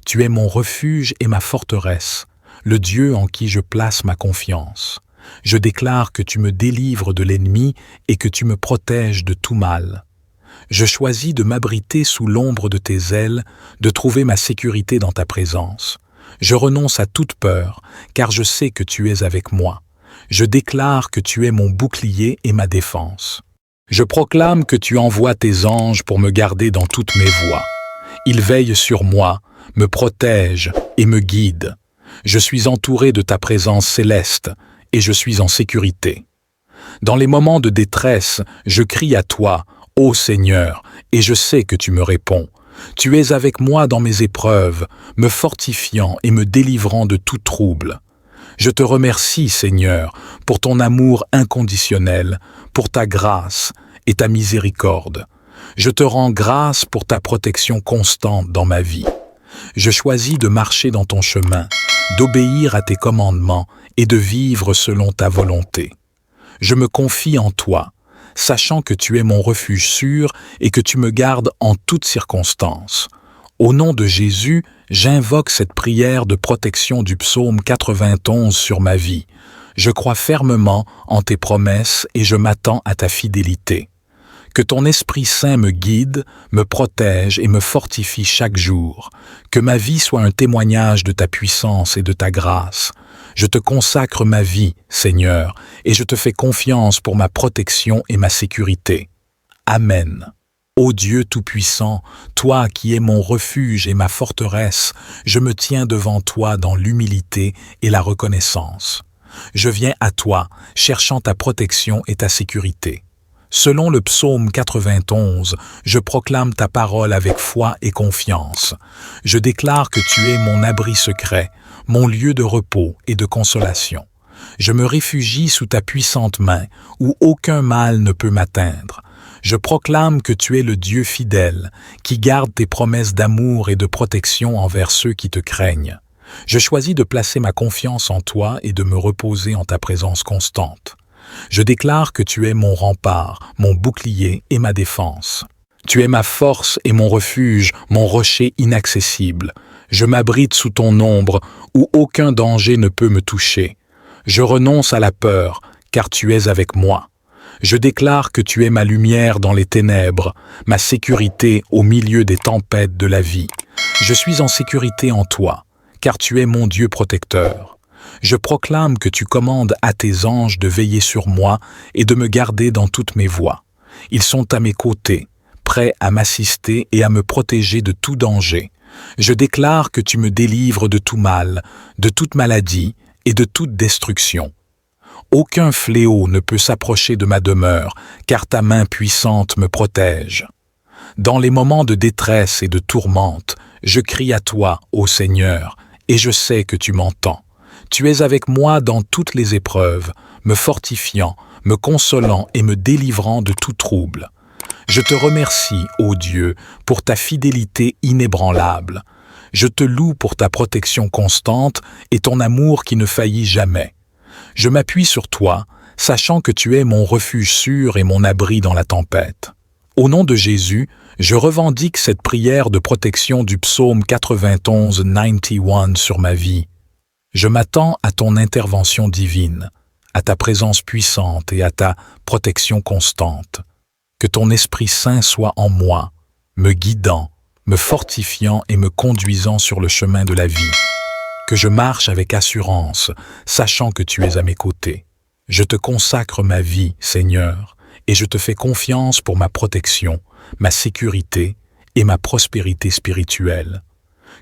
Tu es mon refuge et ma forteresse, le Dieu en qui je place ma confiance. Je déclare que tu me délivres de l'ennemi et que tu me protèges de tout mal. Je choisis de m'abriter sous l'ombre de tes ailes, de trouver ma sécurité dans ta présence. Je renonce à toute peur, car je sais que tu es avec moi. Je déclare que tu es mon bouclier et ma défense. Je proclame que tu envoies tes anges pour me garder dans toutes mes voies. Ils veillent sur moi, me protègent et me guident. Je suis entouré de ta présence céleste et je suis en sécurité. Dans les moments de détresse, je crie à toi, ô Seigneur, et je sais que tu me réponds. Tu es avec moi dans mes épreuves, me fortifiant et me délivrant de tout trouble. Je te remercie, Seigneur, pour ton amour inconditionnel, pour ta grâce et ta miséricorde. Je te rends grâce pour ta protection constante dans ma vie. Je choisis de marcher dans ton chemin, d'obéir à tes commandements et de vivre selon ta volonté. Je me confie en toi, sachant que tu es mon refuge sûr et que tu me gardes en toutes circonstances. Au nom de Jésus, j'invoque cette prière de protection du psaume 91 sur ma vie. Je crois fermement en tes promesses et je m'attends à ta fidélité. Que ton Esprit Saint me guide, me protège et me fortifie chaque jour. Que ma vie soit un témoignage de ta puissance et de ta grâce. Je te consacre ma vie, Seigneur, et je te fais confiance pour ma protection et ma sécurité. Amen. Ô Dieu Tout-Puissant, toi qui es mon refuge et ma forteresse, je me tiens devant toi dans l'humilité et la reconnaissance. Je viens à toi, cherchant ta protection et ta sécurité. Selon le psaume 91, je proclame ta parole avec foi et confiance. Je déclare que tu es mon abri secret, mon lieu de repos et de consolation. Je me réfugie sous ta puissante main, où aucun mal ne peut m'atteindre. Je proclame que tu es le Dieu fidèle, qui garde tes promesses d'amour et de protection envers ceux qui te craignent. Je choisis de placer ma confiance en toi et de me reposer en ta présence constante. Je déclare que tu es mon rempart, mon bouclier et ma défense. Tu es ma force et mon refuge, mon rocher inaccessible. Je m'abrite sous ton ombre, où aucun danger ne peut me toucher. Je renonce à la peur, car tu es avec moi. Je déclare que tu es ma lumière dans les ténèbres, ma sécurité au milieu des tempêtes de la vie. Je suis en sécurité en toi, car tu es mon Dieu protecteur. Je proclame que tu commandes à tes anges de veiller sur moi et de me garder dans toutes mes voies. Ils sont à mes côtés, prêts à m'assister et à me protéger de tout danger. Je déclare que tu me délivres de tout mal, de toute maladie et de toute destruction. Aucun fléau ne peut s'approcher de ma demeure, car ta main puissante me protège. Dans les moments de détresse et de tourmente, Je crie à toi, ô Seigneur, et je sais que tu m'entends. Tu es avec moi dans toutes les épreuves, me fortifiant, me consolant et me délivrant de tout trouble. Je te remercie, ô Dieu, pour ta fidélité inébranlable. Je te loue pour ta protection constante et ton amour qui ne faillit jamais. Je m'appuie sur toi, sachant que tu es mon refuge sûr et mon abri dans la tempête. Au nom de Jésus, je revendique cette prière de protection du psaume 91 sur ma vie. Je m'attends à ton intervention divine, à ta présence puissante et à ta protection constante. Que ton Esprit Saint soit en moi, me guidant, me fortifiant et me conduisant sur le chemin de la vie. Que je marche avec assurance, sachant que tu es à mes côtés. Je te consacre ma vie, Seigneur, et je te fais confiance pour ma protection, ma sécurité et ma prospérité spirituelle.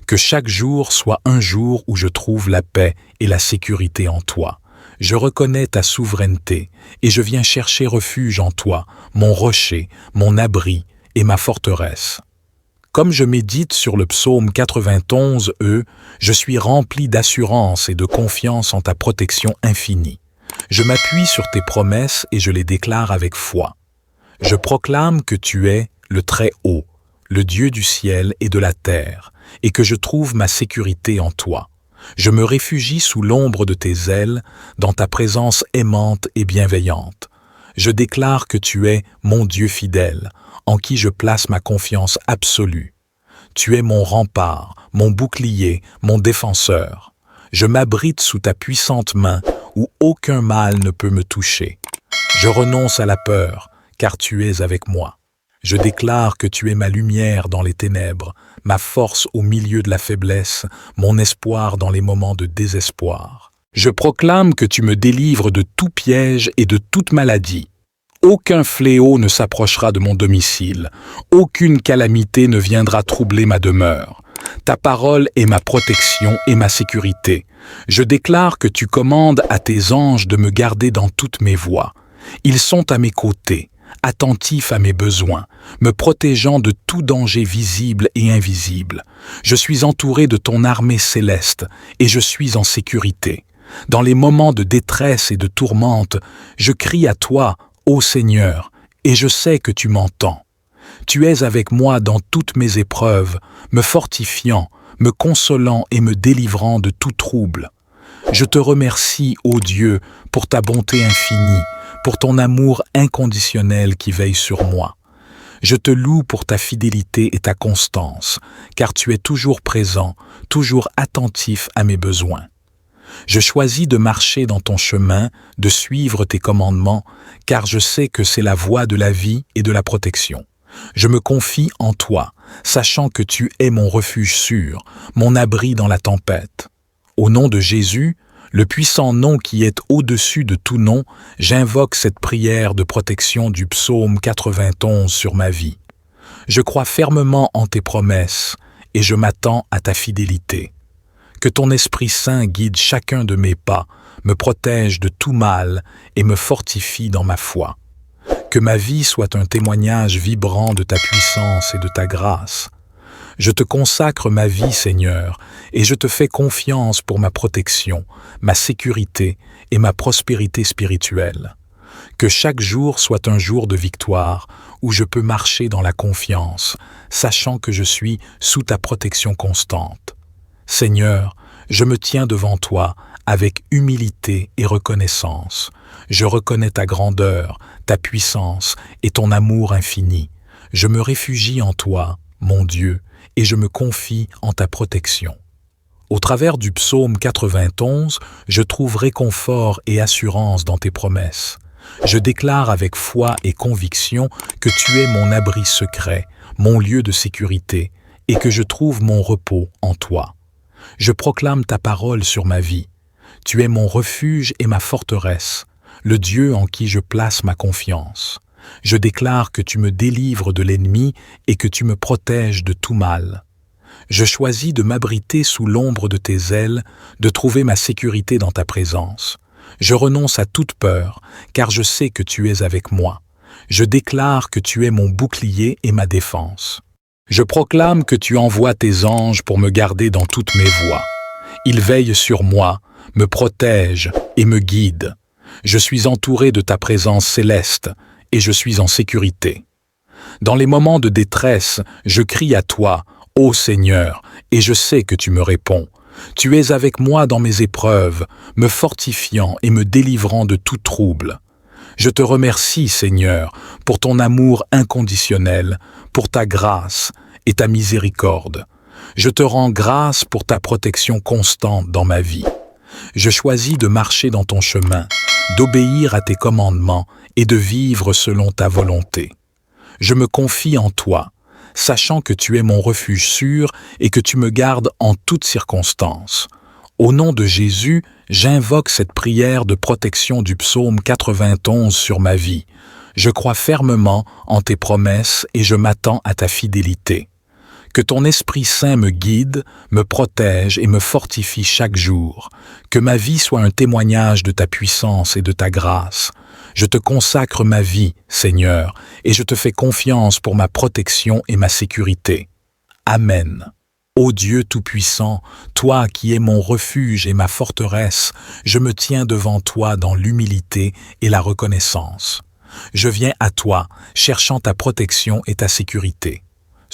Que chaque jour soit un jour où je trouve la paix et la sécurité en toi. Je reconnais ta souveraineté et je viens chercher refuge en toi, mon rocher, mon abri et ma forteresse. Comme je médite sur le psaume 91, je suis rempli d'assurance et de confiance en ta protection infinie. Je m'appuie sur tes promesses et je les déclare avec foi. Je proclame que tu es le Très-Haut, le Dieu du ciel et de la terre, et que je trouve ma sécurité en toi. Je me réfugie sous l'ombre de tes ailes, dans ta présence aimante et bienveillante. Je déclare que tu es mon Dieu fidèle, en qui je place ma confiance absolue. Tu es mon rempart, mon bouclier, mon défenseur. Je m'abrite sous ta puissante main, où aucun mal ne peut me toucher. Je renonce à la peur, car tu es avec moi. Je déclare que tu es ma lumière dans les ténèbres, ma force au milieu de la faiblesse, mon espoir dans les moments de désespoir. Je proclame que tu me délivres de tout piège et de toute maladie. Aucun fléau ne s'approchera de mon domicile, aucune calamité ne viendra troubler ma demeure. Ta parole est ma protection et ma sécurité. Je déclare que tu commandes à tes anges de me garder dans toutes mes voies. Ils sont à mes côtés, attentifs à mes besoins, me protégeant de tout danger visible et invisible. Je suis entouré de ton armée céleste et je suis en sécurité. Dans les moments de détresse et de tourmente, je crie à toi, ô Seigneur, et je sais que tu m'entends. Tu es avec moi dans toutes mes épreuves, me fortifiant, me consolant et me délivrant de tout trouble. Je te remercie, ô Dieu, pour ta bonté infinie, pour ton amour inconditionnel qui veille sur moi. Je te loue pour ta fidélité et ta constance, car tu es toujours présent, toujours attentif à mes besoins. Je choisis de marcher dans ton chemin, de suivre tes commandements, car je sais que c'est la voie de la vie et de la protection. Je me confie en toi, sachant que tu es mon refuge sûr, mon abri dans la tempête. Au nom de Jésus, le puissant nom qui est au-dessus de tout nom, j'invoque cette prière de protection du psaume 91 sur ma vie. Je crois fermement en tes promesses et je m'attends à ta fidélité. Que ton Esprit Saint guide chacun de mes pas, me protège de tout mal et me fortifie dans ma foi. Que ma vie soit un témoignage vibrant de ta puissance et de ta grâce. Je te consacre ma vie, Seigneur, et je te fais confiance pour ma protection, ma sécurité et ma prospérité spirituelle. Que chaque jour soit un jour de victoire, où je peux marcher dans la confiance, sachant que je suis sous ta protection constante. Seigneur, je me tiens devant toi avec humilité et reconnaissance. Je reconnais ta grandeur, ta puissance et ton amour infini. Je me réfugie en toi, mon Dieu, et je me confie en ta protection. Au travers du psaume 91, je trouve réconfort et assurance dans tes promesses. Je déclare avec foi et conviction que tu es mon abri secret, mon lieu de sécurité, et que je trouve mon repos en toi. Je proclame ta parole sur ma vie. Tu es mon refuge et ma forteresse, le Dieu en qui je place ma confiance. Je déclare que tu me délivres de l'ennemi et que tu me protèges de tout mal. Je choisis de m'abriter sous l'ombre de tes ailes, de trouver ma sécurité dans ta présence. Je renonce à toute peur, car je sais que tu es avec moi. Je déclare que tu es mon bouclier et ma défense. Je proclame que tu envoies tes anges pour me garder dans toutes mes voies. Ils veillent sur moi, me protègent et me guident. Je suis entouré de ta présence céleste et je suis en sécurité. Dans les moments de détresse, je crie à toi, ô Seigneur, et je sais que tu me réponds. Tu es avec moi dans mes épreuves, me fortifiant et me délivrant de tout trouble. Je te remercie, Seigneur, pour ton amour inconditionnel, pour ta grâce et ta miséricorde. Je te rends grâce pour ta protection constante dans ma vie. Je choisis de marcher dans ton chemin, d'obéir à tes commandements et de vivre selon ta volonté. Je me confie en toi, sachant que tu es mon refuge sûr et que tu me gardes en toutes circonstances. Au nom de Jésus, j'invoque cette prière de protection du psaume 91 sur ma vie. Je crois fermement en tes promesses et je m'attends à ta fidélité. Que ton Esprit Saint me guide, me protège et me fortifie chaque jour. Que ma vie soit un témoignage de ta puissance et de ta grâce. Je te consacre ma vie, Seigneur, et je te fais confiance pour ma protection et ma sécurité. Amen. Ô Dieu Tout-Puissant, toi qui es mon refuge et ma forteresse, je me tiens devant toi dans l'humilité et la reconnaissance. Je viens à toi, cherchant ta protection et ta sécurité.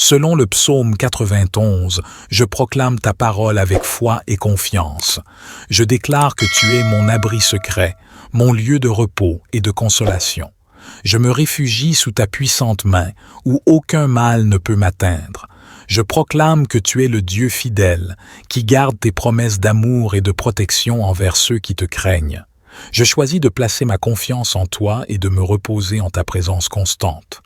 Selon le psaume 91, je proclame ta parole avec foi et confiance. Je déclare que tu es mon abri secret, mon lieu de repos et de consolation. Je me réfugie sous ta puissante main, où aucun mal ne peut m'atteindre. Je proclame que tu es le Dieu fidèle, qui garde tes promesses d'amour et de protection envers ceux qui te craignent. Je choisis de placer ma confiance en toi et de me reposer en ta présence constante.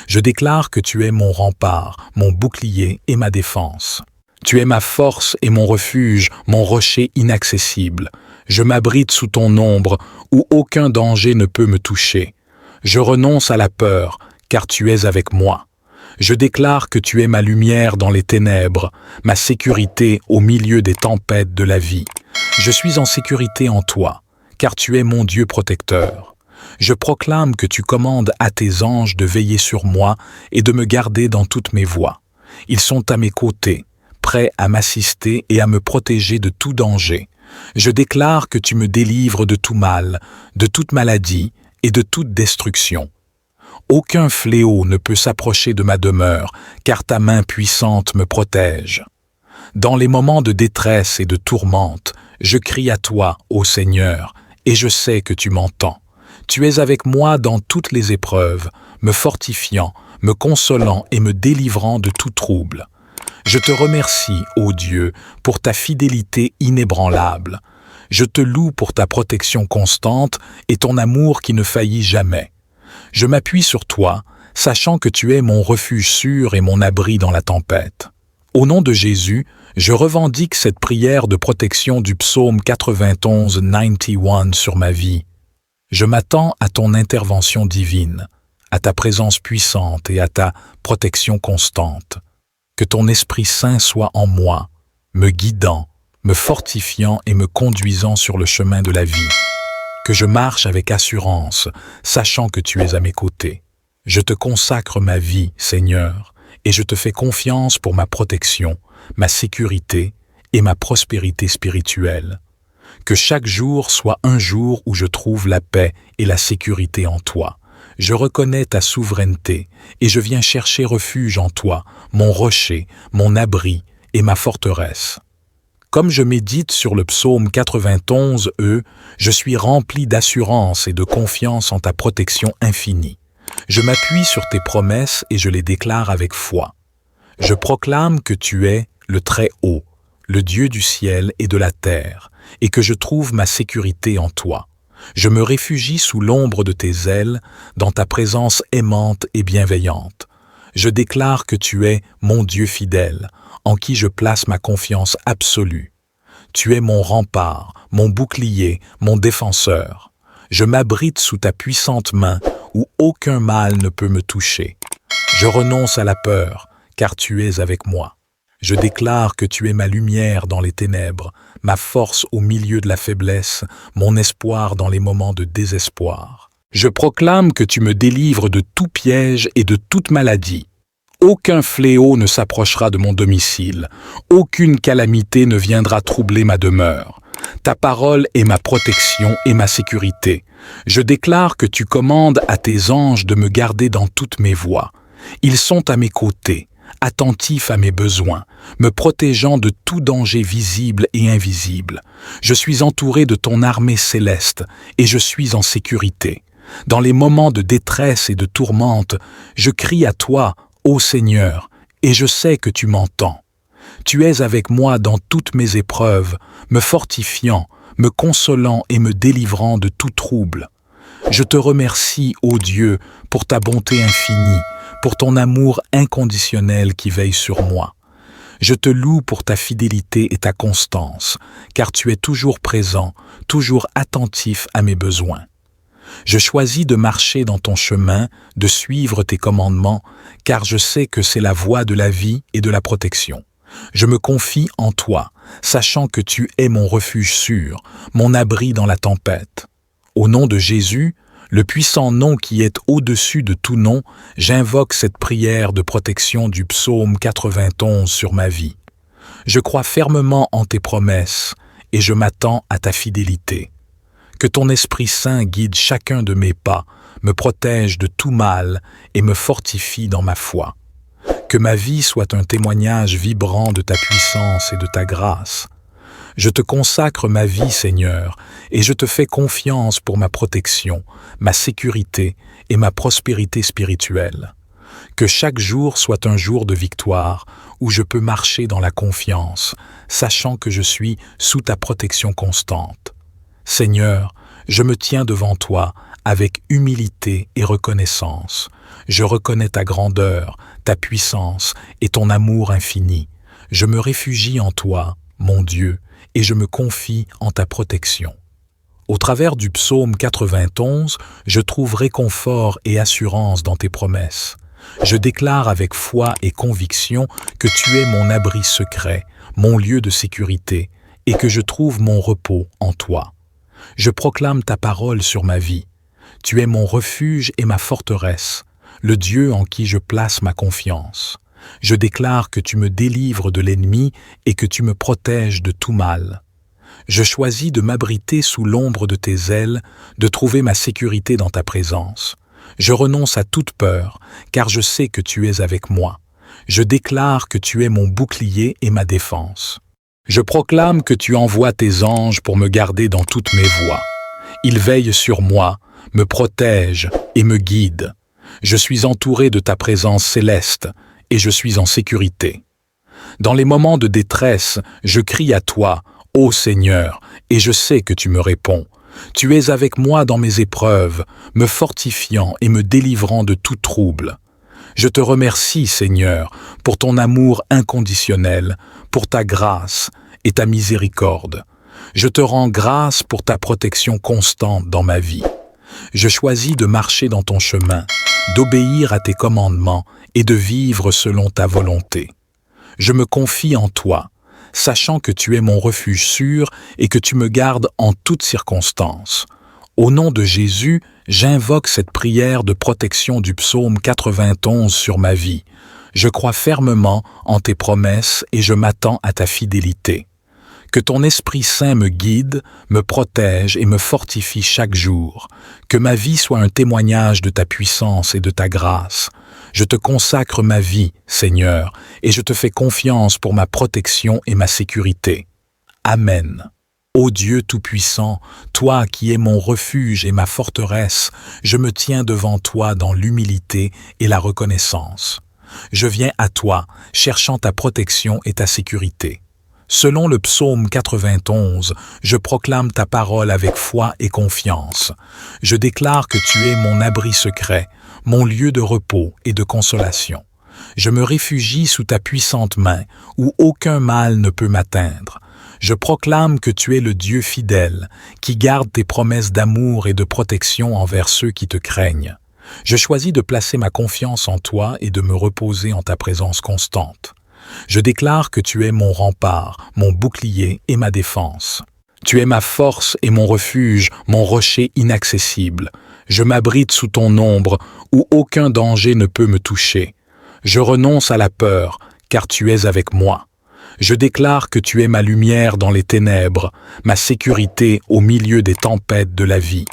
Je déclare que tu es mon rempart, mon bouclier et ma défense. Tu es ma force et mon refuge, mon rocher inaccessible. Je m'abrite sous ton ombre, où aucun danger ne peut me toucher. Je renonce à la peur, car tu es avec moi. Je déclare que tu es ma lumière dans les ténèbres, ma sécurité au milieu des tempêtes de la vie. Je suis en sécurité en toi, car tu es mon Dieu protecteur. Je proclame que tu commandes à tes anges de veiller sur moi et de me garder dans toutes mes voies. Ils sont à mes côtés, prêts à m'assister et à me protéger de tout danger. Je déclare que tu me délivres de tout mal, de toute maladie et de toute destruction. Aucun fléau ne peut s'approcher de ma demeure, car ta main puissante me protège. Dans les moments de détresse et de tourmente, je crie à toi, ô Seigneur, et je sais que tu m'entends. Tu es avec moi dans toutes les épreuves, me fortifiant, me consolant et me délivrant de tout trouble. Je te remercie, ô Dieu, pour ta fidélité inébranlable. Je te loue pour ta protection constante et ton amour qui ne faillit jamais. Je m'appuie sur toi, sachant que tu es mon refuge sûr et mon abri dans la tempête. Au nom de Jésus, je revendique cette prière de protection du psaume 91 sur ma vie. Je m'attends à ton intervention divine, à ta présence puissante et à ta protection constante. Que ton Esprit Saint soit en moi, me guidant, me fortifiant et me conduisant sur le chemin de la vie. Que je marche avec assurance, sachant que tu es à mes côtés. Je te consacre ma vie, Seigneur, et je te fais confiance pour ma protection, ma sécurité et ma prospérité spirituelle. Que chaque jour soit un jour où je trouve la paix et la sécurité en toi. Je reconnais ta souveraineté et je viens chercher refuge en toi, mon rocher, mon abri et ma forteresse. Comme je médite sur le psaume 91, je suis rempli d'assurance et de confiance en ta protection infinie. Je m'appuie sur tes promesses et je les déclare avec foi. Je proclame que tu es le Très-Haut, le Dieu du ciel et de la terre, et que je trouve ma sécurité en toi. Je me réfugie sous l'ombre de tes ailes, dans ta présence aimante et bienveillante. Je déclare que tu es mon Dieu fidèle, en qui je place ma confiance absolue. Tu es mon rempart, mon bouclier, mon défenseur. Je m'abrite sous ta puissante main, où aucun mal ne peut me toucher. Je renonce à la peur, car tu es avec moi. Je déclare que tu es ma lumière dans les ténèbres, ma force au milieu de la faiblesse, mon espoir dans les moments de désespoir. Je proclame que tu me délivres de tout piège et de toute maladie. Aucun fléau ne s'approchera de mon domicile, aucune calamité ne viendra troubler ma demeure. Ta parole est ma protection et ma sécurité. Je déclare que tu commandes à tes anges de me garder dans toutes mes voies. Ils sont à mes côtés, attentifs à mes besoins, me protégeant de tout danger visible et invisible. Je suis entouré de ton armée céleste et je suis en sécurité. Dans les moments de détresse et de tourmente, je crie à toi, ô Seigneur, et je sais que tu m'entends. Tu es avec moi dans toutes mes épreuves, me fortifiant, me consolant et me délivrant de tout trouble. Je te remercie, ô Dieu, pour ta bonté infinie, pour ton amour inconditionnel qui veille sur moi. Je te loue pour ta fidélité et ta constance, car tu es toujours présent, toujours attentif à mes besoins. Je choisis de marcher dans ton chemin, de suivre tes commandements, car je sais que c'est la voie de la vie et de la protection. Je me confie en toi, sachant que tu es mon refuge sûr, mon abri dans la tempête. Au nom de Jésus, le puissant nom qui est au-dessus de tout nom, j'invoque cette prière de protection du psaume 91 sur ma vie. Je crois fermement en tes promesses et je m'attends à ta fidélité. Que ton Esprit Saint guide chacun de mes pas, me protège de tout mal et me fortifie dans ma foi. Que ma vie soit un témoignage vibrant de ta puissance et de ta grâce. Je te consacre ma vie, Seigneur, et je te fais confiance pour ma protection, ma sécurité et ma prospérité spirituelle. Que chaque jour soit un jour de victoire, où je peux marcher dans la confiance, sachant que je suis sous ta protection constante. Seigneur, je me tiens devant toi avec humilité et reconnaissance. Je reconnais ta grandeur, ta puissance et ton amour infini. Je me réfugie en toi, mon Dieu, et je me confie en ta protection. Au travers du psaume 91, je trouve réconfort et assurance dans tes promesses. Je déclare avec foi et conviction que tu es mon abri secret, mon lieu de sécurité, et que je trouve mon repos en toi. Je proclame ta parole sur ma vie. Tu es mon refuge et ma forteresse, le Dieu en qui je place ma confiance. Je déclare que tu me délivres de l'ennemi et que tu me protèges de tout mal. Je choisis de m'abriter sous l'ombre de tes ailes, de trouver ma sécurité dans ta présence. Je renonce à toute peur, car je sais que tu es avec moi. Je déclare que tu es mon bouclier et ma défense. Je proclame que tu envoies tes anges pour me garder dans toutes mes voies. Ils veillent sur moi, me protègent et me guident. Je suis entouré de ta présence céleste et je suis en sécurité. Dans les moments de détresse, je crie à toi, ô Seigneur, et je sais que tu me réponds. Tu es avec moi dans mes épreuves, me fortifiant et me délivrant de tout trouble. Je te remercie, Seigneur, pour ton amour inconditionnel, pour ta grâce et ta miséricorde. Je te rends grâce pour ta protection constante dans ma vie. Je choisis de marcher dans ton chemin, d'obéir à tes commandements et de vivre selon ta volonté. Je me confie en toi, sachant que tu es mon refuge sûr et que tu me gardes en toutes circonstances. Au nom de Jésus, j'invoque cette prière de protection du psaume 91 sur ma vie. Je crois fermement en tes promesses et je m'attends à ta fidélité. Que ton Esprit Saint me guide, me protège et me fortifie chaque jour. Que ma vie soit un témoignage de ta puissance et de ta grâce. Je te consacre ma vie, Seigneur, et je te fais confiance pour ma protection et ma sécurité. Amen. Ô Dieu Tout-Puissant, toi qui es mon refuge et ma forteresse, je me tiens devant toi dans l'humilité et la reconnaissance. Je viens à toi, cherchant ta protection et ta sécurité. Selon le psaume 91, je proclame ta parole avec foi et confiance. Je déclare que tu es mon abri secret, mon lieu de repos et de consolation. Je me réfugie sous ta puissante main, où aucun mal ne peut m'atteindre. Je proclame que tu es le Dieu fidèle, qui garde tes promesses d'amour et de protection envers ceux qui te craignent. Je choisis de placer ma confiance en toi et de me reposer en ta présence constante. Je déclare que tu es mon rempart, mon bouclier et ma défense. Tu es ma force et mon refuge, mon rocher inaccessible. Je m'abrite sous ton ombre, où aucun danger ne peut me toucher. Je renonce à la peur, car tu es avec moi. Je déclare que tu es ma lumière dans les ténèbres, ma sécurité au milieu des tempêtes de la vie.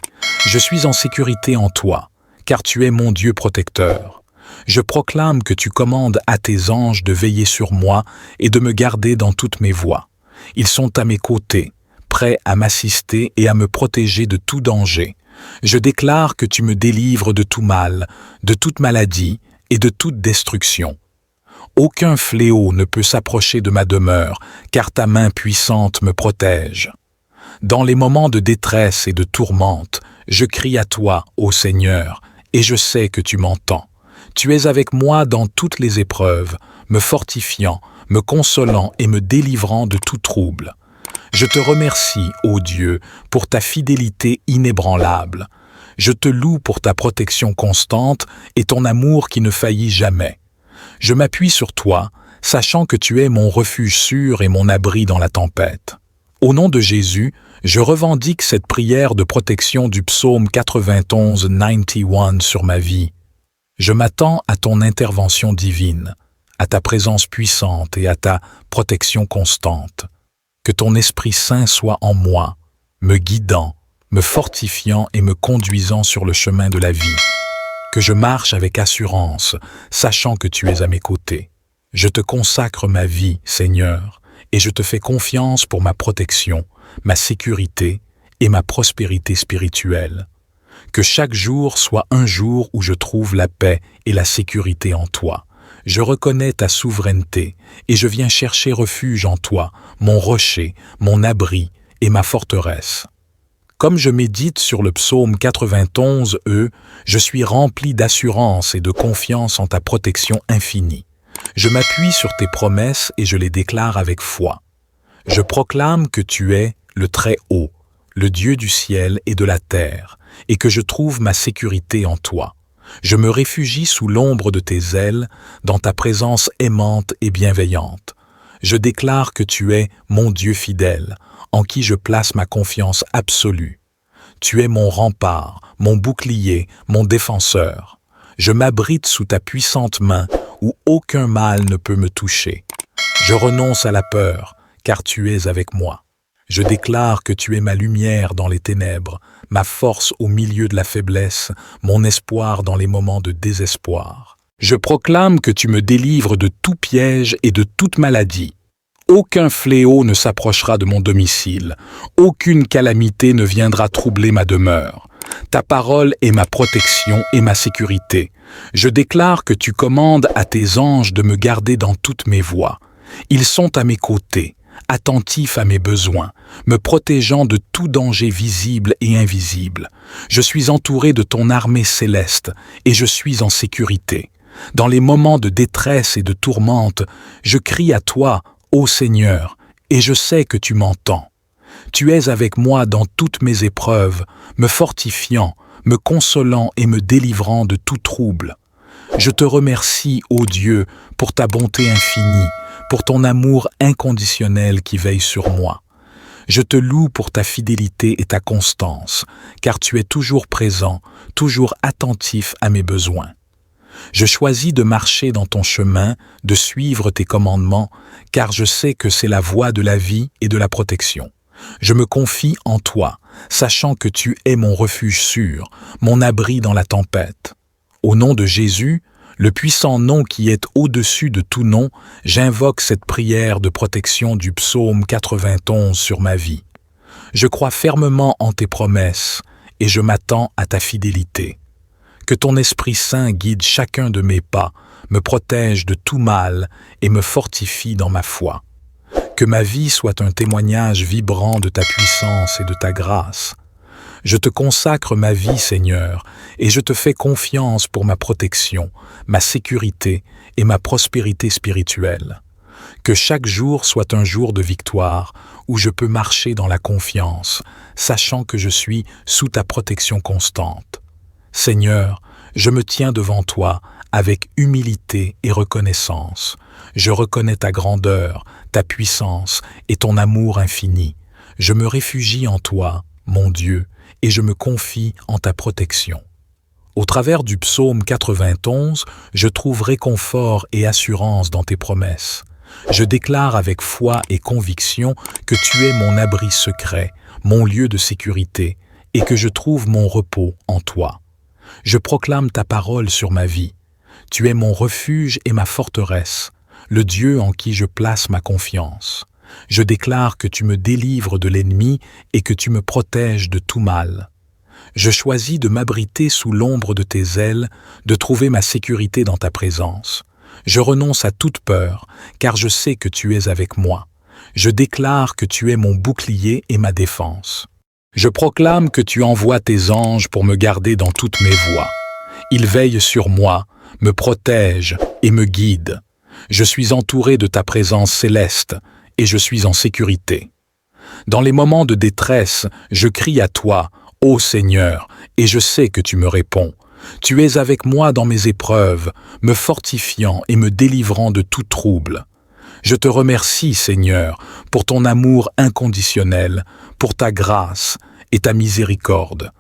Je suis en sécurité en toi, car tu es mon Dieu protecteur. Je proclame que tu commandes à tes anges de veiller sur moi et de me garder dans toutes mes voies. Ils sont à mes côtés, prêts à m'assister et à me protéger de tout danger. Je déclare que tu me délivres de tout mal, de toute maladie et de toute destruction. Aucun fléau ne peut s'approcher de ma demeure, car ta main puissante me protège. Dans les moments de détresse et de tourmente, je crie à toi, ô Seigneur, et je sais que tu m'entends. Tu es avec moi dans toutes les épreuves, me fortifiant, me consolant et me délivrant de tout trouble. Je te remercie, ô Dieu, pour ta fidélité inébranlable. Je te loue pour ta protection constante et ton amour qui ne faillit jamais. Je m'appuie sur toi, sachant que tu es mon refuge sûr et mon abri dans la tempête. Au nom de Jésus, je revendique cette prière de protection du psaume 91 sur ma vie. Je m'attends à ton intervention divine, à ta présence puissante et à ta protection constante. Que ton Esprit Saint soit en moi, me guidant, me fortifiant et me conduisant sur le chemin de la vie. Que je marche avec assurance, sachant que tu es à mes côtés. Je te consacre ma vie, Seigneur, et je te fais confiance pour ma protection, ma sécurité et ma prospérité spirituelle. Que chaque jour soit un jour où je trouve la paix et la sécurité en toi. Je reconnais ta souveraineté et je viens chercher refuge en toi, mon rocher, mon abri et ma forteresse. Comme je médite sur le psaume 91, je suis rempli d'assurance et de confiance en ta protection infinie. Je m'appuie sur tes promesses et je les déclare avec foi. Je proclame que tu es le Très-Haut, le Dieu du ciel et de la terre, et que je trouve ma sécurité en toi. Je me réfugie sous l'ombre de tes ailes, dans ta présence aimante et bienveillante. Je déclare que tu es mon Dieu fidèle, en qui je place ma confiance absolue. Tu es mon rempart, mon bouclier, mon défenseur. Je m'abrite sous ta puissante main, où aucun mal ne peut me toucher. Je renonce à la peur, car tu es avec moi. Je déclare que tu es ma lumière dans les ténèbres, ma force au milieu de la faiblesse, mon espoir dans les moments de désespoir. Je proclame que tu me délivres de tout piège et de toute maladie. Aucun fléau ne s'approchera de mon domicile, aucune calamité ne viendra troubler ma demeure. Ta parole est ma protection et ma sécurité. Je déclare que tu commandes à tes anges de me garder dans toutes mes voies. Ils sont à mes côtés, attentifs à mes besoins, me protégeant de tout danger visible et invisible. Je suis entouré de ton armée céleste et je suis en sécurité. Dans les moments de détresse et de tourmente, je crie à toi, ô Seigneur, et je sais que tu m'entends. Tu es avec moi dans toutes mes épreuves, me fortifiant, me consolant et me délivrant de tout trouble. Je te remercie, ô Dieu, pour ta bonté infinie, pour ton amour inconditionnel qui veille sur moi. Je te loue pour ta fidélité et ta constance, car tu es toujours présent, toujours attentif à mes besoins. Je choisis de marcher dans ton chemin, de suivre tes commandements, car je sais que c'est la voie de la vie et de la protection. Je me confie en toi, sachant que tu es mon refuge sûr, mon abri dans la tempête. Au nom de Jésus, le puissant nom qui est au-dessus de tout nom, j'invoque cette prière de protection du psaume 91 sur ma vie. Je crois fermement en tes promesses et je m'attends à ta fidélité. Que ton Esprit Saint guide chacun de mes pas, me protège de tout mal et me fortifie dans ma foi. Que ma vie soit un témoignage vibrant de ta puissance et de ta grâce. Je te consacre ma vie, Seigneur, et je te fais confiance pour ma protection, ma sécurité et ma prospérité spirituelle. Que chaque jour soit un jour de victoire où je peux marcher dans la confiance, sachant que je suis sous ta protection constante. Seigneur, je me tiens devant toi avec humilité et reconnaissance. Je reconnais ta grandeur, ta puissance et ton amour infini. Je me réfugie en toi, mon Dieu, et je me confie en ta protection. Au travers du psaume 91, je trouve réconfort et assurance dans tes promesses. Je déclare avec foi et conviction que tu es mon abri secret, mon lieu de sécurité, et que je trouve mon repos en toi. Je proclame ta parole sur ma vie. Tu es mon refuge et ma forteresse, le Dieu en qui je place ma confiance. Je déclare que tu me délivres de l'ennemi et que tu me protèges de tout mal. Je choisis de m'abriter sous l'ombre de tes ailes, de trouver ma sécurité dans ta présence. Je renonce à toute peur, car je sais que tu es avec moi. Je déclare que tu es mon bouclier et ma défense. Je proclame que tu envoies tes anges pour me garder dans toutes mes voies. Ils veillent sur moi, me protègent et me guident. Je suis entouré de ta présence céleste et je suis en sécurité. Dans les moments de détresse, je crie à toi, ô Seigneur, et je sais que tu me réponds. Tu es avec moi dans mes épreuves, me fortifiant et me délivrant de tout trouble. Je te remercie, Seigneur, pour ton amour inconditionnel, pour ta grâce et ta miséricorde.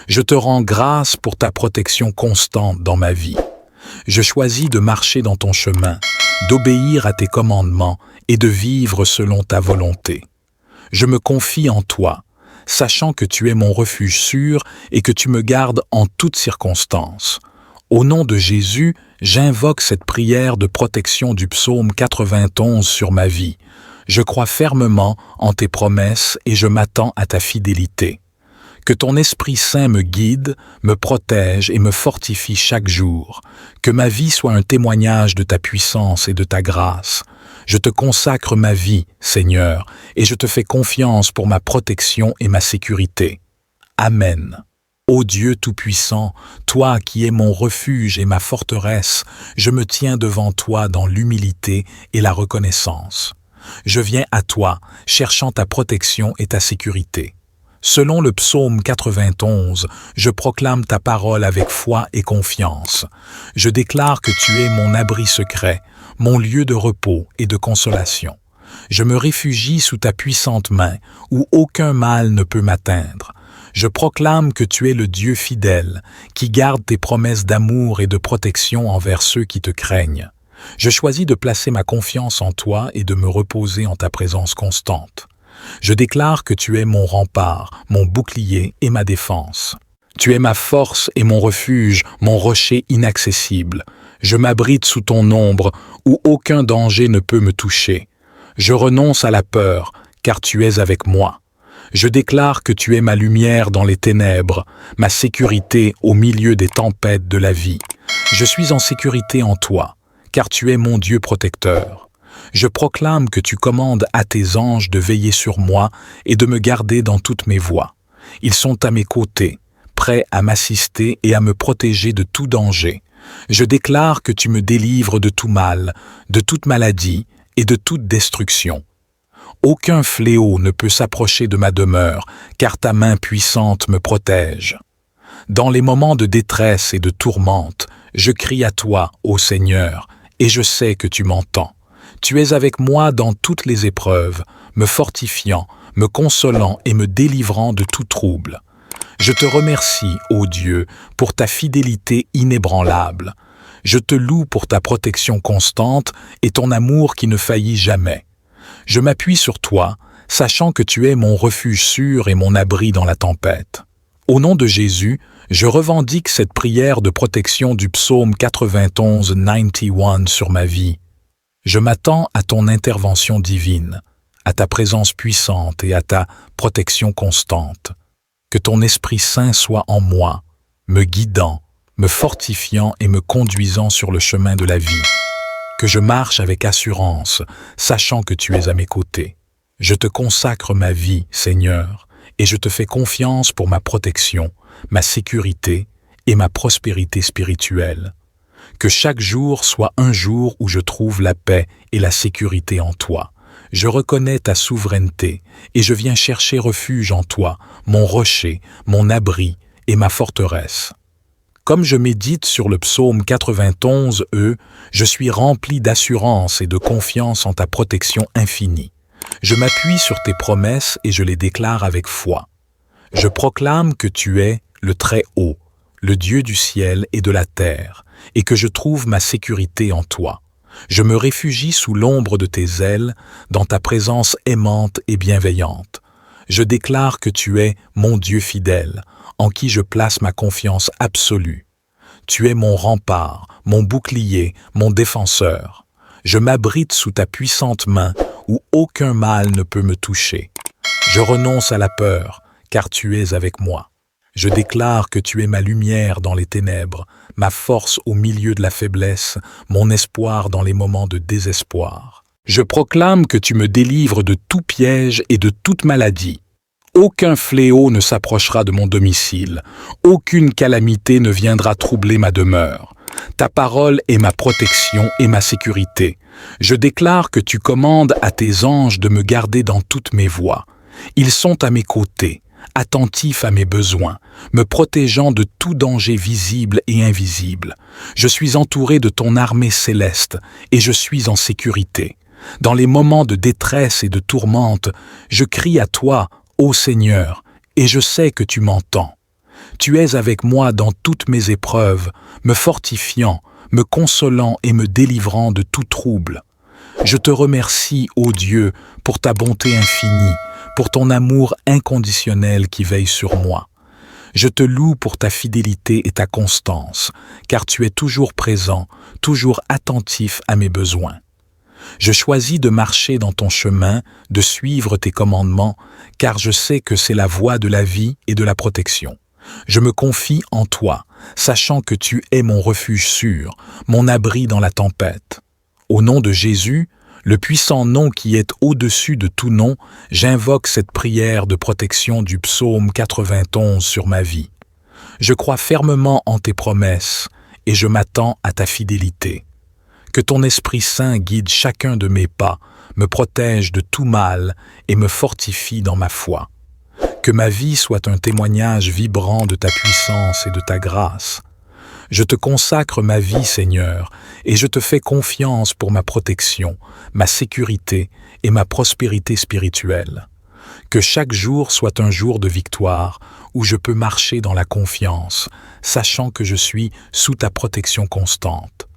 Je te rends grâce pour ta protection constante dans ma vie. Je choisis de marcher dans ton chemin, d'obéir à tes commandements et de vivre selon ta volonté. Je me confie en toi, sachant que tu es mon refuge sûr et que tu me gardes en toutes circonstances. Au nom de Jésus, j'invoque cette prière de protection du psaume 91 sur ma vie. Je crois fermement en tes promesses et je m'attends à ta fidélité. Que ton Esprit Saint me guide, me protège et me fortifie chaque jour. Que ma vie soit un témoignage de ta puissance et de ta grâce. Je te consacre ma vie, Seigneur, et je te fais confiance pour ma protection et ma sécurité. Amen. Ô Dieu Tout-Puissant, toi qui es mon refuge et ma forteresse, je me tiens devant toi dans l'humilité et la reconnaissance. Je viens à toi, cherchant ta protection et ta sécurité. Selon le psaume 91, je proclame ta parole avec foi et confiance. Je déclare que tu es mon abri secret, mon lieu de repos et de consolation. Je me réfugie sous ta puissante main, où aucun mal ne peut m'atteindre. Je proclame que tu es le Dieu fidèle, qui garde tes promesses d'amour et de protection envers ceux qui te craignent. Je choisis de placer ma confiance en toi et de me reposer en ta présence constante. Je déclare que tu es mon rempart, mon bouclier et ma défense. Tu es ma force et mon refuge, mon rocher inaccessible. Je m'abrite sous ton ombre, où aucun danger ne peut me toucher. Je renonce à la peur, car tu es avec moi. Je déclare que tu es ma lumière dans les ténèbres, ma sécurité au milieu des tempêtes de la vie. Je suis en sécurité en toi, car tu es mon Dieu protecteur. Je proclame que tu commandes à tes anges de veiller sur moi et de me garder dans toutes mes voies. Ils sont à mes côtés, prêts à m'assister et à me protéger de tout danger. Je déclare que tu me délivres de tout mal, de toute maladie et de toute destruction. Aucun fléau ne peut s'approcher de ma demeure, car ta main puissante me protège. Dans les moments de détresse et de tourmente, je crie à toi, ô Seigneur, et je sais que tu m'entends. Tu es avec moi dans toutes les épreuves, me fortifiant, me consolant et me délivrant de tout trouble. Je te remercie, ô Dieu, pour ta fidélité inébranlable. Je te loue pour ta protection constante et ton amour qui ne faillit jamais. Je m'appuie sur toi, sachant que tu es mon refuge sûr et mon abri dans la tempête. Au nom de Jésus, je revendique cette prière de protection du psaume 91 sur ma vie. Je m'attends à ton intervention divine, à ta présence puissante et à ta protection constante. Que ton Esprit Saint soit en moi, me guidant, me fortifiant et me conduisant sur le chemin de la vie. Que je marche avec assurance, sachant que tu es à mes côtés. Je te consacre ma vie, Seigneur, et je te fais confiance pour ma protection, ma sécurité et ma prospérité spirituelle. Que chaque jour soit un jour où je trouve la paix et la sécurité en toi. Je reconnais ta souveraineté et je viens chercher refuge en toi, mon rocher, mon abri et ma forteresse. Comme je médite sur le psaume 91, je suis rempli d'assurance et de confiance en ta protection infinie. Je m'appuie sur tes promesses et je les déclare avec foi. Je proclame que tu es le Très-Haut, le Dieu du ciel et de la terre, et que je trouve ma sécurité en toi. Je me réfugie sous l'ombre de tes ailes, dans ta présence aimante et bienveillante. Je déclare que tu es mon Dieu fidèle, en qui je place ma confiance absolue. Tu es mon rempart, mon bouclier, mon défenseur. Je m'abrite sous ta puissante main, où aucun mal ne peut me toucher. Je renonce à la peur, car tu es avec moi. Je déclare que tu es ma lumière dans les ténèbres, ma force au milieu de la faiblesse, mon espoir dans les moments de désespoir. Je proclame que tu me délivres de tout piège et de toute maladie. Aucun fléau ne s'approchera de mon domicile, aucune calamité ne viendra troubler ma demeure. Ta parole est ma protection et ma sécurité. Je déclare que tu commandes à tes anges de me garder dans toutes mes voies. Ils sont à mes côtés, attentifs à mes besoins, me protégeant de tout danger visible et invisible. Je suis entouré de ton armée céleste et je suis en sécurité. Dans les moments de détresse et de tourmente, je crie à toi, ô Seigneur, et je sais que tu m'entends. Tu es avec moi dans toutes mes épreuves, me fortifiant, me consolant et me délivrant de tout trouble. Je te remercie, ô Dieu, pour ta bonté infinie, pour ton amour inconditionnel qui veille sur moi. Je te loue pour ta fidélité et ta constance, car tu es toujours présent, toujours attentif à mes besoins. Je choisis de marcher dans ton chemin, de suivre tes commandements, car je sais que c'est la voie de la vie et de la protection. Je me confie en toi, sachant que tu es mon refuge sûr, mon abri dans la tempête. Au nom de Jésus, le puissant nom qui est au-dessus de tout nom, j'invoque cette prière de protection du psaume 91 sur ma vie. Je crois fermement en tes promesses et je m'attends à ta fidélité. Que ton Esprit Saint guide chacun de mes pas, me protège de tout mal et me fortifie dans ma foi. Que ma vie soit un témoignage vibrant de ta puissance et de ta grâce. Je te consacre ma vie, Seigneur, et je te fais confiance pour ma protection, ma sécurité et ma prospérité spirituelle. Que chaque jour soit un jour de victoire, où je peux marcher dans la confiance, sachant que je suis sous ta protection constante.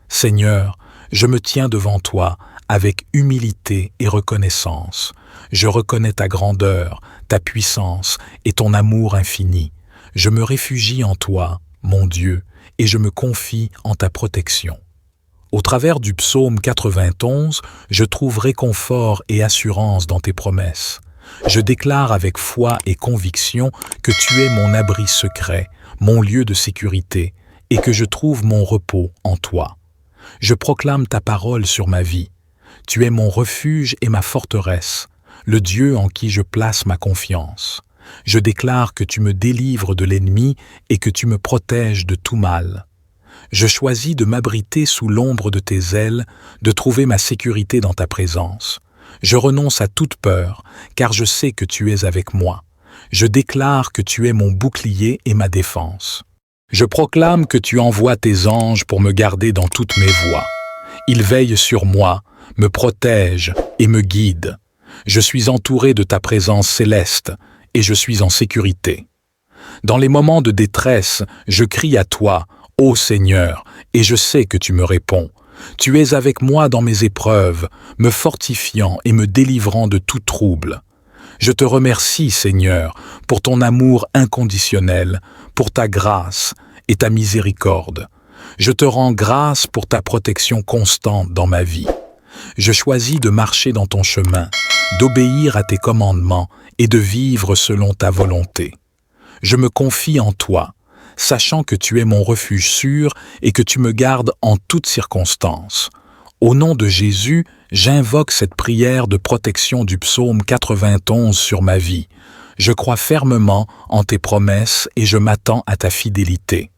Seigneur, je me tiens devant toi avec humilité et reconnaissance. Je reconnais ta grandeur, ta puissance et ton amour infini. Je me réfugie en toi, mon Dieu, et je me confie en ta protection. Au travers du psaume 91, je trouve réconfort et assurance dans tes promesses. Je déclare avec foi et conviction que tu es mon abri secret, mon lieu de sécurité, et que je trouve mon repos en toi. Je proclame ta parole sur ma vie. Tu es mon refuge et ma forteresse, le Dieu en qui je place ma confiance. Je déclare que tu me délivres de l'ennemi et que tu me protèges de tout mal. Je choisis de m'abriter sous l'ombre de tes ailes, de trouver ma sécurité dans ta présence. Je renonce à toute peur, car je sais que tu es avec moi. Je déclare que tu es mon bouclier et ma défense. Je proclame que tu envoies tes anges pour me garder dans toutes mes voies. Ils veillent sur moi, me protègent et me guident. Je suis entouré de ta présence céleste et je suis en sécurité. Dans les moments de détresse, je crie à toi, ô Seigneur, et je sais que tu me réponds. Tu es avec moi dans mes épreuves, me fortifiant et me délivrant de tout trouble. Je te remercie, Seigneur, pour ton amour inconditionnel, pour ta grâce et ta miséricorde. Je te rends grâce pour ta protection constante dans ma vie. Je choisis de marcher dans ton chemin, d'obéir à tes commandements et de vivre selon ta volonté. Je me confie en toi, sachant que tu es mon refuge sûr et que tu me gardes en toutes circonstances. Au nom de Jésus, j'invoque cette prière de protection du psaume 91 sur ma vie. Je crois fermement en tes promesses et je m'attends à ta fidélité.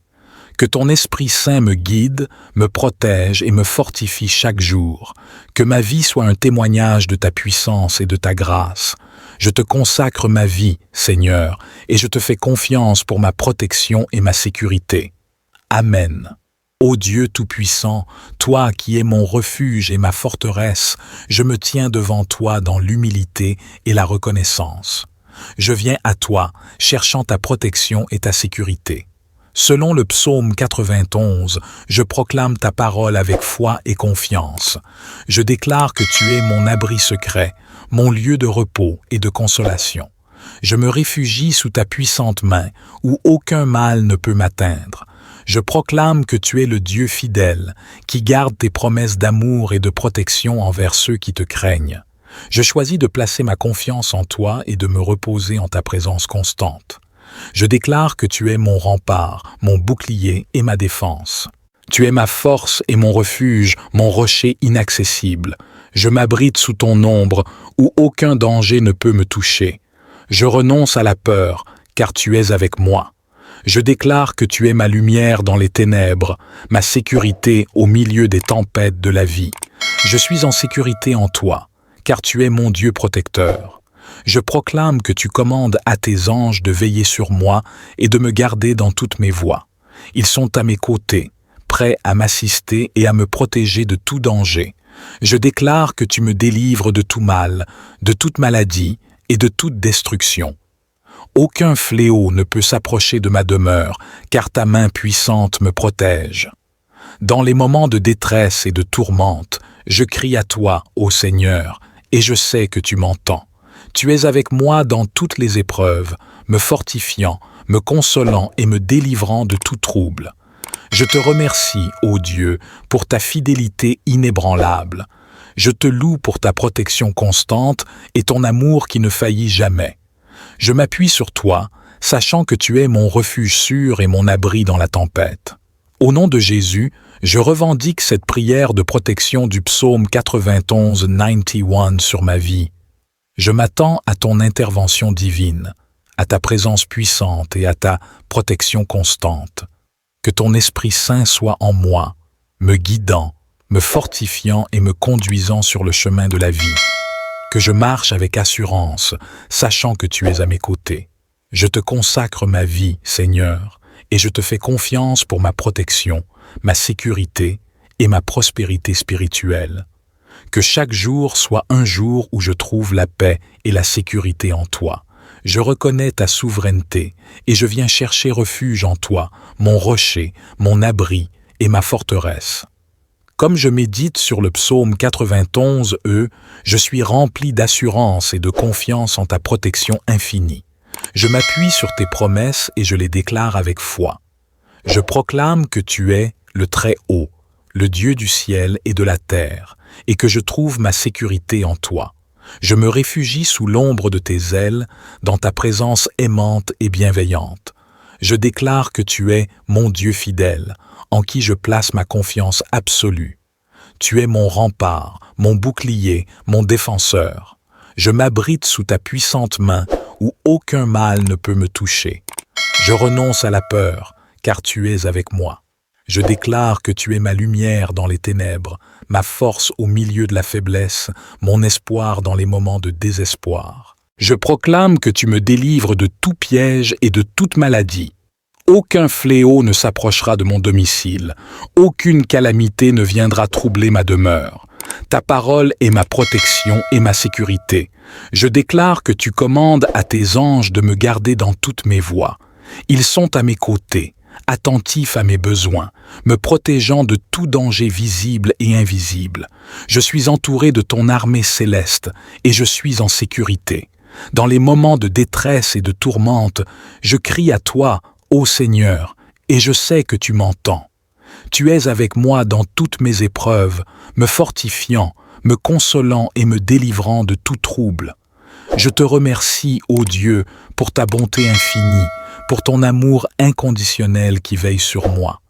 Que ton Esprit Saint me guide, me protège et me fortifie chaque jour. Que ma vie soit un témoignage de ta puissance et de ta grâce. Je te consacre ma vie, Seigneur, et je te fais confiance pour ma protection et ma sécurité. Amen. Ô Dieu Tout-Puissant, toi qui es mon refuge et ma forteresse, je me tiens devant toi dans l'humilité et la reconnaissance. Je viens à toi, cherchant ta protection et ta sécurité. Selon le psaume 91, je proclame ta parole avec foi et confiance. Je déclare que tu es mon abri secret, mon lieu de repos et de consolation. Je me réfugie sous ta puissante main, où aucun mal ne peut m'atteindre. Je proclame que tu es le Dieu fidèle, qui garde tes promesses d'amour et de protection envers ceux qui te craignent. Je choisis de placer ma confiance en toi et de me reposer en ta présence constante. Je déclare que tu es mon rempart, mon bouclier et ma défense. Tu es ma force et mon refuge, mon rocher inaccessible. Je m'abrite sous ton ombre, où aucun danger ne peut me toucher. Je renonce à la peur, car tu es avec moi. Je déclare que tu es ma lumière dans les ténèbres, ma sécurité au milieu des tempêtes de la vie. Je suis en sécurité en toi, car tu es mon Dieu protecteur. Je proclame que tu commandes à tes anges de veiller sur moi et de me garder dans toutes mes voies. Ils sont à mes côtés, prêts à m'assister et à me protéger de tout danger. Je déclare que tu me délivres de tout mal, de toute maladie et de toute destruction. Aucun fléau ne peut s'approcher de ma demeure, car ta main puissante me protège. Dans les moments de détresse et de tourmente, je crie à toi, ô Seigneur, et je sais que tu m'entends. Tu es avec moi dans toutes les épreuves, me fortifiant, me consolant et me délivrant de tout trouble. Je te remercie, ô Dieu, pour ta fidélité inébranlable. Je te loue pour ta protection constante et ton amour qui ne faillit jamais. Je m'appuie sur toi, sachant que tu es mon refuge sûr et mon abri dans la tempête. Au nom de Jésus, je revendique cette prière de protection du psaume 91 sur ma vie. Je m'attends à ton intervention divine, à ta présence puissante et à ta protection constante. Que ton Esprit Saint soit en moi, me guidant, me fortifiant et me conduisant sur le chemin de la vie. Que je marche avec assurance, sachant que tu es à mes côtés. Je te consacre ma vie, Seigneur, et je te fais confiance pour ma protection, ma sécurité et ma prospérité spirituelle. Que chaque jour soit un jour où je trouve la paix et la sécurité en toi. Je reconnais ta souveraineté et je viens chercher refuge en toi, mon rocher, mon abri et ma forteresse. Comme je médite sur le psaume 91, je suis rempli d'assurance et de confiance en ta protection infinie. Je m'appuie sur tes promesses et je les déclare avec foi. Je proclame que tu es le Très-Haut, le Dieu du ciel et de la terre, et que je trouve ma sécurité en toi. Je me réfugie sous l'ombre de tes ailes, dans ta présence aimante et bienveillante. Je déclare que tu es mon Dieu fidèle, en qui je place ma confiance absolue. Tu es mon rempart, mon bouclier, mon défenseur. Je m'abrite sous ta puissante main, où aucun mal ne peut me toucher. Je renonce à la peur, car tu es avec moi. Je déclare que tu es ma lumière dans les ténèbres, ma force au milieu de la faiblesse, mon espoir dans les moments de désespoir. Je proclame que tu me délivres de tout piège et de toute maladie. Aucun fléau ne s'approchera de mon domicile, aucune calamité ne viendra troubler ma demeure. Ta parole est ma protection et ma sécurité. Je déclare que tu commandes à tes anges de me garder dans toutes mes voies. Ils sont à mes côtés, attentifs à mes besoins, me protégeant de tout danger visible et invisible. Je suis entouré de ton armée céleste et je suis en sécurité. Dans les moments de détresse et de tourmente, je crie à toi, ô Seigneur, et je sais que tu m'entends. Tu es avec moi dans toutes mes épreuves, me fortifiant, me consolant et me délivrant de tout trouble. Je te remercie, ô Dieu, pour ta bonté infinie, pour ton amour inconditionnel qui veille sur moi.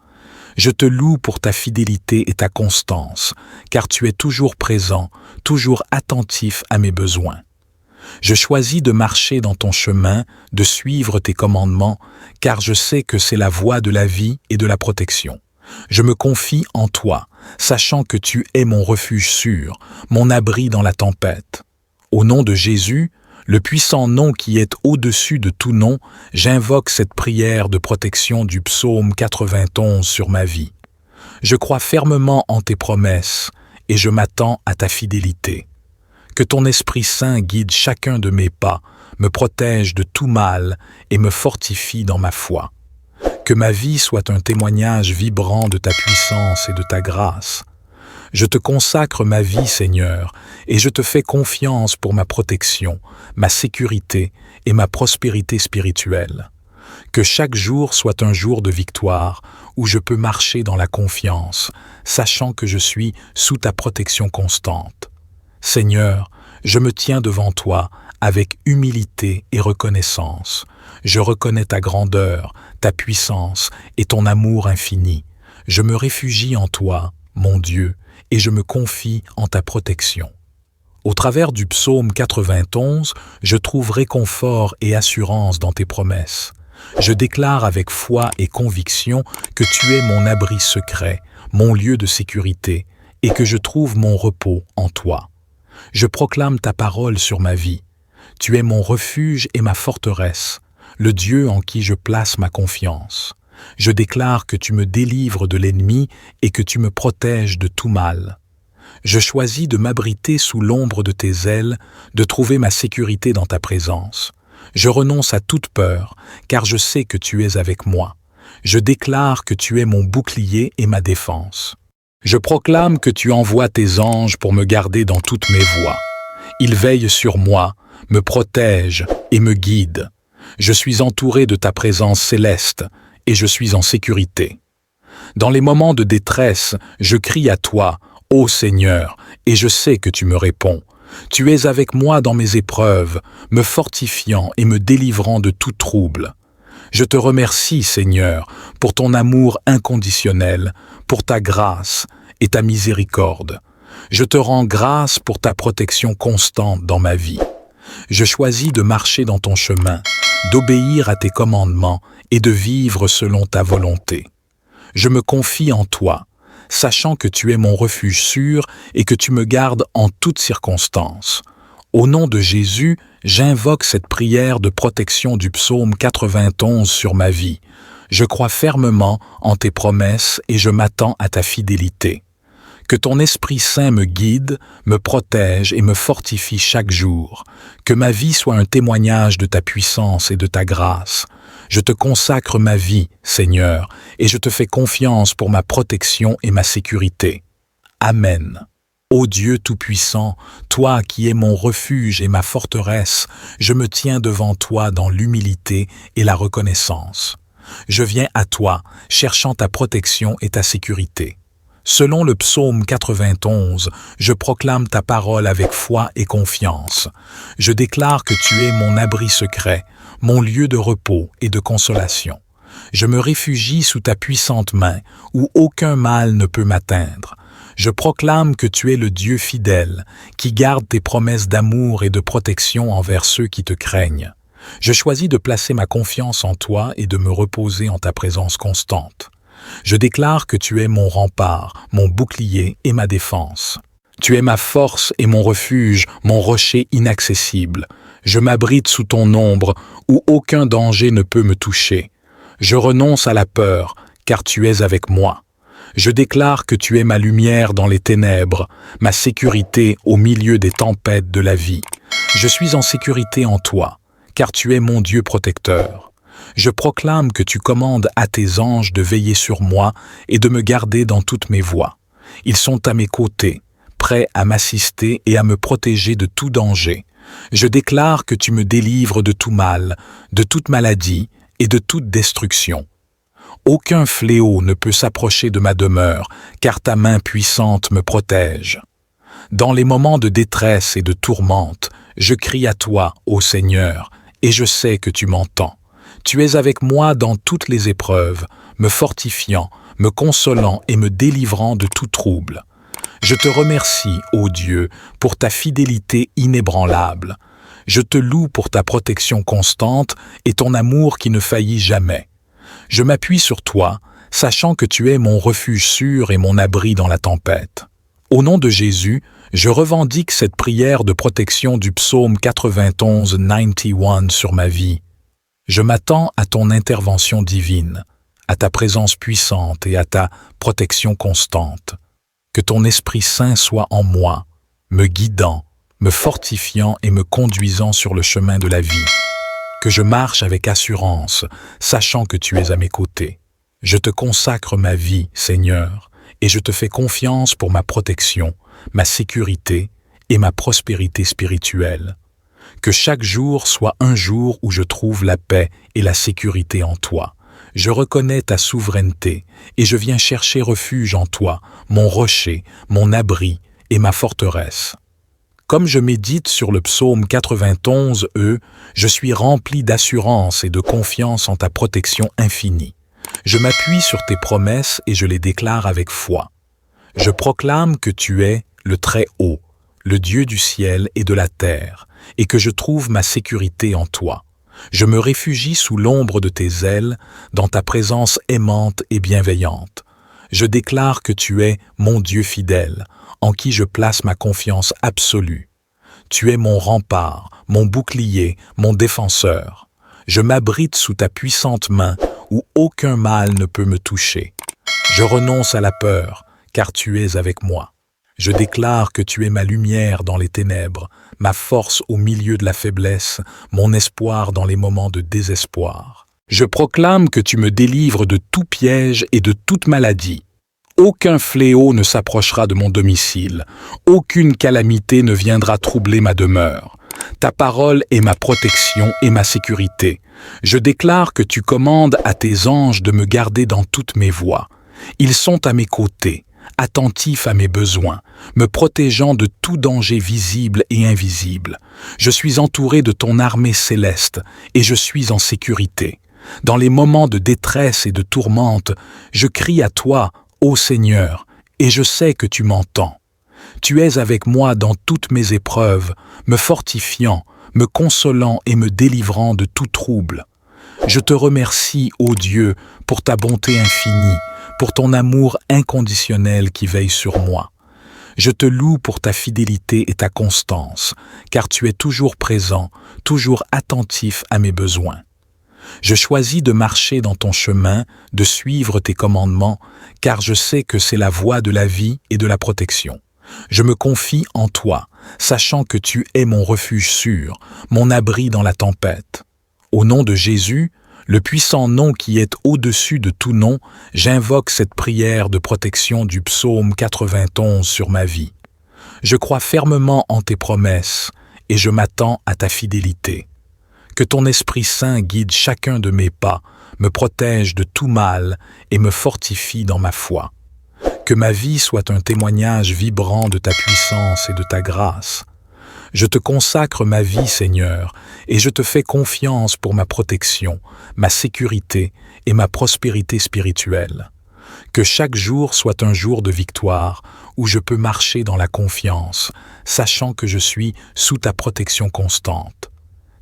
Je te loue pour ta fidélité et ta constance, car tu es toujours présent, toujours attentif à mes besoins. Je choisis de marcher dans ton chemin, de suivre tes commandements, car je sais que c'est la voie de la vie et de la protection. Je me confie en toi, sachant que tu es mon refuge sûr, mon abri dans la tempête. Au nom de Jésus, le puissant nom qui est au-dessus de tout nom, j'invoque cette prière de protection du psaume 91 sur ma vie. Je crois fermement en tes promesses et je m'attends à ta fidélité. Que ton Esprit Saint guide chacun de mes pas, me protège de tout mal et me fortifie dans ma foi. Que ma vie soit un témoignage vibrant de ta puissance et de ta grâce. Je te consacre ma vie, Seigneur, et je te fais confiance pour ma protection, ma sécurité et ma prospérité spirituelle. Que chaque jour soit un jour de victoire, où je peux marcher dans la confiance, sachant que je suis sous ta protection constante. Seigneur, je me tiens devant toi avec humilité et reconnaissance. Je reconnais ta grandeur, ta puissance et ton amour infini. Je me réfugie en toi, mon Dieu, et je me confie en ta protection. Au travers du psaume 91, je trouve réconfort et assurance dans tes promesses. Je déclare avec foi et conviction que tu es mon abri secret, mon lieu de sécurité, et que je trouve mon repos en toi. Je proclame ta parole sur ma vie. Tu es mon refuge et ma forteresse, le Dieu en qui je place ma confiance. Je déclare que tu me délivres de l'ennemi et que tu me protèges de tout mal. Je choisis de m'abriter sous l'ombre de tes ailes, de trouver ma sécurité dans ta présence. Je renonce à toute peur, car je sais que tu es avec moi. Je déclare que tu es mon bouclier et ma défense. Je proclame que tu envoies tes anges pour me garder dans toutes mes voies. Ils veillent sur moi, me protègent et me guident. Je suis entouré de ta présence céleste et je suis en sécurité. Dans les moments de détresse, je crie à toi, ô Seigneur, et je sais que tu me réponds. Tu es avec moi dans mes épreuves, me fortifiant et me délivrant de tout trouble. Je te remercie, Seigneur, pour ton amour inconditionnel, pour ta grâce et ta miséricorde. Je te rends grâce pour ta protection constante dans ma vie. Je choisis de marcher dans ton chemin, d'obéir à tes commandements et de vivre selon ta volonté. Je me confie en toi, sachant que tu es mon refuge sûr et que tu me gardes en toutes circonstances. Au nom de Jésus, j'invoque cette prière de protection du psaume 91 sur ma vie. Je crois fermement en tes promesses et je m'attends à ta fidélité. Que ton Esprit Saint me guide, me protège et me fortifie chaque jour. Que ma vie soit un témoignage de ta puissance et de ta grâce. Je te consacre ma vie, Seigneur, et je te fais confiance pour ma protection et ma sécurité. Amen. Ô Dieu Tout-Puissant, toi qui es mon refuge et ma forteresse, je me tiens devant toi dans l'humilité et la reconnaissance. Je viens à toi, cherchant ta protection et ta sécurité. Selon le psaume 91, je proclame ta parole avec foi et confiance. Je déclare que tu es mon abri secret, mon lieu de repos et de consolation. Je me réfugie sous ta puissante main, où aucun mal ne peut m'atteindre. Je proclame que tu es le Dieu fidèle, qui garde tes promesses d'amour et de protection envers ceux qui te craignent. Je choisis de placer ma confiance en toi et de me reposer en ta présence constante. Je déclare que tu es mon rempart, mon bouclier et ma défense. Tu es ma force et mon refuge, mon rocher inaccessible. Je m'abrite sous ton ombre, où aucun danger ne peut me toucher. Je renonce à la peur, car tu es avec moi. Je déclare que tu es ma lumière dans les ténèbres, ma sécurité au milieu des tempêtes de la vie. Je suis en sécurité en toi, car tu es mon Dieu protecteur. Je proclame que tu commandes à tes anges de veiller sur moi et de me garder dans toutes mes voies. Ils sont à mes côtés, prêts à m'assister et à me protéger de tout danger. Je déclare que tu me délivres de tout mal, de toute maladie et de toute destruction. Aucun fléau ne peut s'approcher de ma demeure, car ta main puissante me protège. Dans les moments de détresse et de tourmente, je crie à toi, ô Seigneur, et je sais que tu m'entends. Tu es avec moi dans toutes les épreuves, me fortifiant, me consolant et me délivrant de tout trouble. Je te remercie, ô Dieu, pour ta fidélité inébranlable. Je te loue pour ta protection constante et ton amour qui ne faillit jamais. Je m'appuie sur toi, sachant que tu es mon refuge sûr et mon abri dans la tempête. Au nom de Jésus, je revendique cette prière de protection du psaume 91 sur ma vie. Je m'attends à ton intervention divine, à ta présence puissante et à ta protection constante. Que ton Esprit Saint soit en moi, me guidant, me fortifiant et me conduisant sur le chemin de la vie. que je marche avec assurance, sachant que tu es à mes côtés. Je te consacre ma vie, Seigneur, et je te fais confiance pour ma protection, ma sécurité et ma prospérité spirituelle. Que chaque jour soit un jour où je trouve la paix et la sécurité en toi. Je reconnais ta souveraineté et je viens chercher refuge en toi, mon rocher, mon abri et ma forteresse. Comme je médite sur le psaume 91, je suis rempli d'assurance et de confiance en ta protection infinie. Je m'appuie sur tes promesses et je les déclare avec foi. Je proclame que tu es le Très-Haut, le Dieu du ciel et de la terre, et que je trouve ma sécurité en toi. Je me réfugie sous l'ombre de tes ailes, dans ta présence aimante et bienveillante. Je déclare que tu es mon Dieu fidèle, en qui je place ma confiance absolue. Tu es mon rempart, mon bouclier, mon défenseur. Je m'abrite sous ta puissante main, où aucun mal ne peut me toucher. Je renonce à la peur, car tu es avec moi. Je déclare que tu es ma lumière dans les ténèbres, ma force au milieu de la faiblesse, mon espoir dans les moments de désespoir. Je proclame que tu me délivres de tout piège et de toute maladie. Aucun fléau ne s'approchera de mon domicile, aucune calamité ne viendra troubler ma demeure. Ta parole est ma protection et ma sécurité. Je déclare que tu commandes à tes anges de me garder dans toutes mes voies. Ils sont à mes côtés, attentifs à mes besoins, me protégeant de tout danger visible et invisible. Je suis entouré de ton armée céleste et je suis en sécurité. Dans les moments de détresse et de tourmente, je crie à toi, ô Seigneur, et je sais que tu m'entends. Tu es avec moi dans toutes mes épreuves, me fortifiant, me consolant et me délivrant de tout trouble. Je te remercie, ô Dieu, pour ta bonté infinie, pour ton amour inconditionnel qui veille sur moi. Je te loue pour ta fidélité et ta constance, car tu es toujours présent, toujours attentif à mes besoins. Je choisis de marcher dans ton chemin, de suivre tes commandements, car je sais que c'est la voie de la vie et de la protection. Je me confie en toi, sachant que tu es mon refuge sûr, mon abri dans la tempête. Au nom de Jésus, le puissant nom qui est au-dessus de tout nom, j'invoque cette prière de protection du psaume 91 sur ma vie. Je crois fermement en tes promesses et je m'attends à ta fidélité. Que ton Esprit Saint guide chacun de mes pas, me protège de tout mal et me fortifie dans ma foi. Que ma vie soit un témoignage vibrant de ta puissance et de ta grâce. Je te consacre ma vie, Seigneur, et je te fais confiance pour ma protection, ma sécurité et ma prospérité spirituelle. Que chaque jour soit un jour de victoire où je peux marcher dans la confiance, sachant que je suis sous ta protection constante.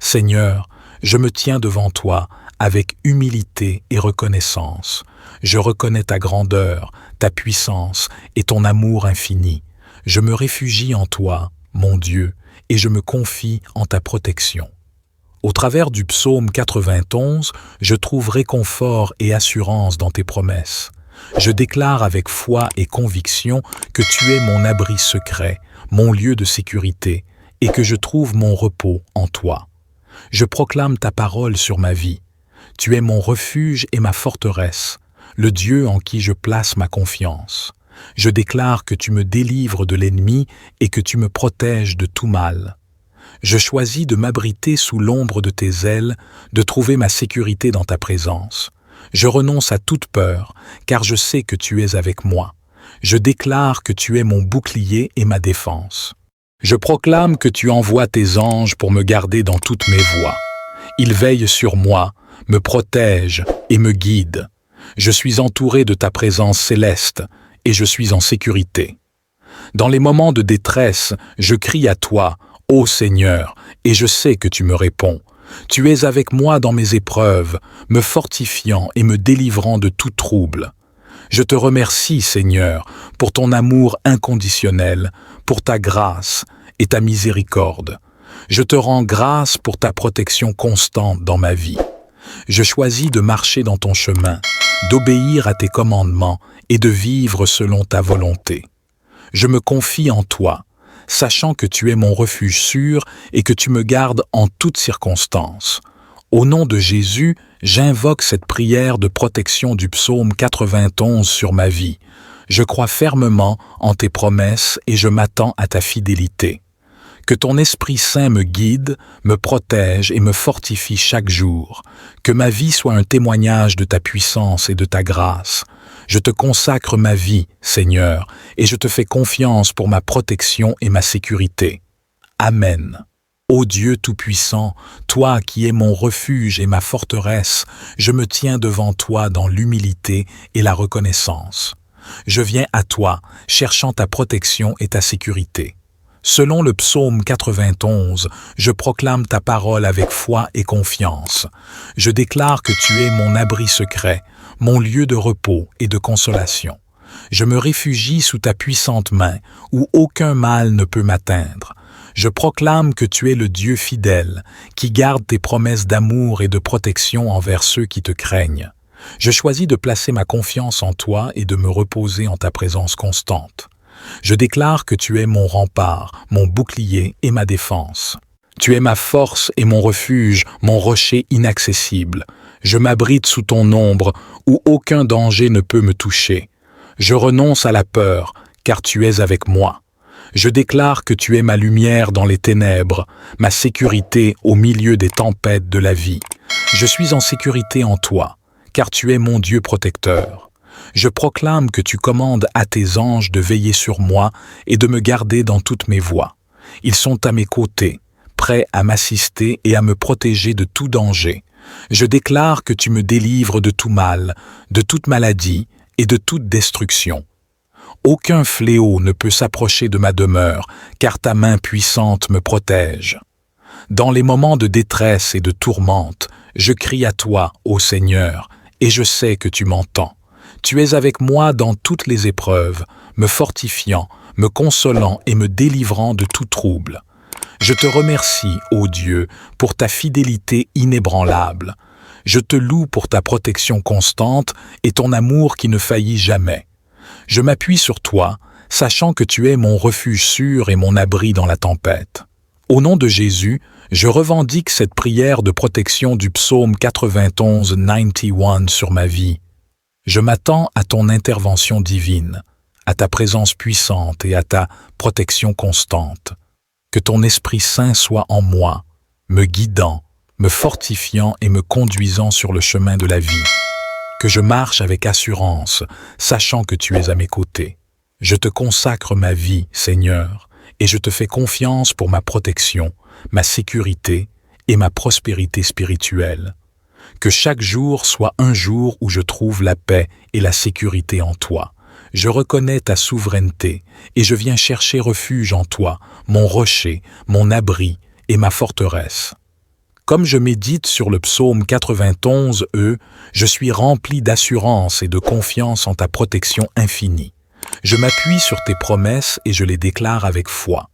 Seigneur, je me tiens devant toi avec humilité et reconnaissance. Je reconnais ta grandeur, ta puissance et ton amour infini. Je me réfugie en toi, mon Dieu, et je me confie en ta protection. Au travers du psaume 91, je trouve réconfort et assurance dans tes promesses. Je déclare avec foi et conviction que tu es mon abri secret, mon lieu de sécurité, et que je trouve mon repos en toi. Je proclame ta parole sur ma vie. Tu es mon refuge et ma forteresse, le Dieu en qui je place ma confiance. Je déclare que tu me délivres de l'ennemi et que tu me protèges de tout mal. Je choisis de m'abriter sous l'ombre de tes ailes, de trouver ma sécurité dans ta présence. Je renonce à toute peur, car je sais que tu es avec moi. Je déclare que tu es mon bouclier et ma défense. Je proclame que tu envoies tes anges pour me garder dans toutes mes voies. Ils veillent sur moi, me protègent et me guident. Je suis entouré de ta présence céleste et je suis en sécurité. Dans les moments de détresse, je crie à toi, ô Seigneur, et je sais que tu me réponds. Tu es avec moi dans mes épreuves, me fortifiant et me délivrant de tout trouble. Je te remercie, Seigneur, pour ton amour inconditionnel, pour ta grâce et ta miséricorde. Je te rends grâce pour ta protection constante dans ma vie. Je choisis de marcher dans ton chemin, d'obéir à tes commandements et de vivre selon ta volonté. Je me confie en toi, sachant que tu es mon refuge sûr et que tu me gardes en toutes circonstances. Au nom de Jésus, j'invoque cette prière de protection du psaume 91 sur ma vie. Je crois fermement en tes promesses et je m'attends à ta fidélité. Que ton Esprit Saint me guide, me protège et me fortifie chaque jour. Que ma vie soit un témoignage de ta puissance et de ta grâce. Je te consacre ma vie, Seigneur, et je te fais confiance pour ma protection et ma sécurité. Amen. Ô Dieu Tout-Puissant, toi qui es mon refuge et ma forteresse, je me tiens devant toi dans l'humilité et la reconnaissance. Je viens à toi, cherchant ta protection et ta sécurité. Selon le psaume 91, je proclame ta parole avec foi et confiance. Je déclare que tu es mon abri secret, mon lieu de repos et de consolation. Je me réfugie sous ta puissante main, où aucun mal ne peut m'atteindre. Je proclame que tu es le Dieu fidèle, qui garde tes promesses d'amour et de protection envers ceux qui te craignent. Je choisis de placer ma confiance en toi et de me reposer en ta présence constante. Je déclare que tu es mon rempart, mon bouclier et ma défense. Tu es ma force et mon refuge, mon rocher inaccessible. Je m'abrite sous ton ombre, où aucun danger ne peut me toucher. Je renonce à la peur, car tu es avec moi. Je déclare que tu es ma lumière dans les ténèbres, ma sécurité au milieu des tempêtes de la vie. Je suis en sécurité en toi, car tu es mon Dieu protecteur. Je proclame que tu commandes à tes anges de veiller sur moi et de me garder dans toutes mes voies. Ils sont à mes côtés, prêts à m'assister et à me protéger de tout danger. Je déclare que tu me délivres de tout mal, de toute maladie et de toute destruction. Aucun fléau ne peut s'approcher de ma demeure, car ta main puissante me protège. Dans les moments de détresse et de tourmente, je crie à toi, ô Seigneur, et je sais que tu m'entends. Tu es avec moi dans toutes les épreuves, me fortifiant, me consolant et me délivrant de tout trouble. Je te remercie, ô Dieu, pour ta fidélité inébranlable. Je te loue pour ta protection constante et ton amour qui ne faillit jamais. Je m'appuie sur toi, sachant que tu es mon refuge sûr et mon abri dans la tempête. Au nom de Jésus, je revendique cette prière de protection du psaume 91 sur ma vie. Je m'attends à ton intervention divine, à ta présence puissante et à ta protection constante. Que ton Esprit Saint soit en moi, me guidant, me fortifiant et me conduisant sur le chemin de la vie. Que je marche avec assurance, sachant que tu es à mes côtés. Je te consacre ma vie, Seigneur, et je te fais confiance pour ma protection, ma sécurité et ma prospérité spirituelle. Que chaque jour soit un jour où je trouve la paix et la sécurité en toi. Je reconnais ta souveraineté et je viens chercher refuge en toi, mon rocher, mon abri et ma forteresse. Comme je médite sur le psaume 91, je suis rempli d'assurance et de confiance en ta protection infinie. Je m'appuie sur tes promesses et je les déclare avec foi.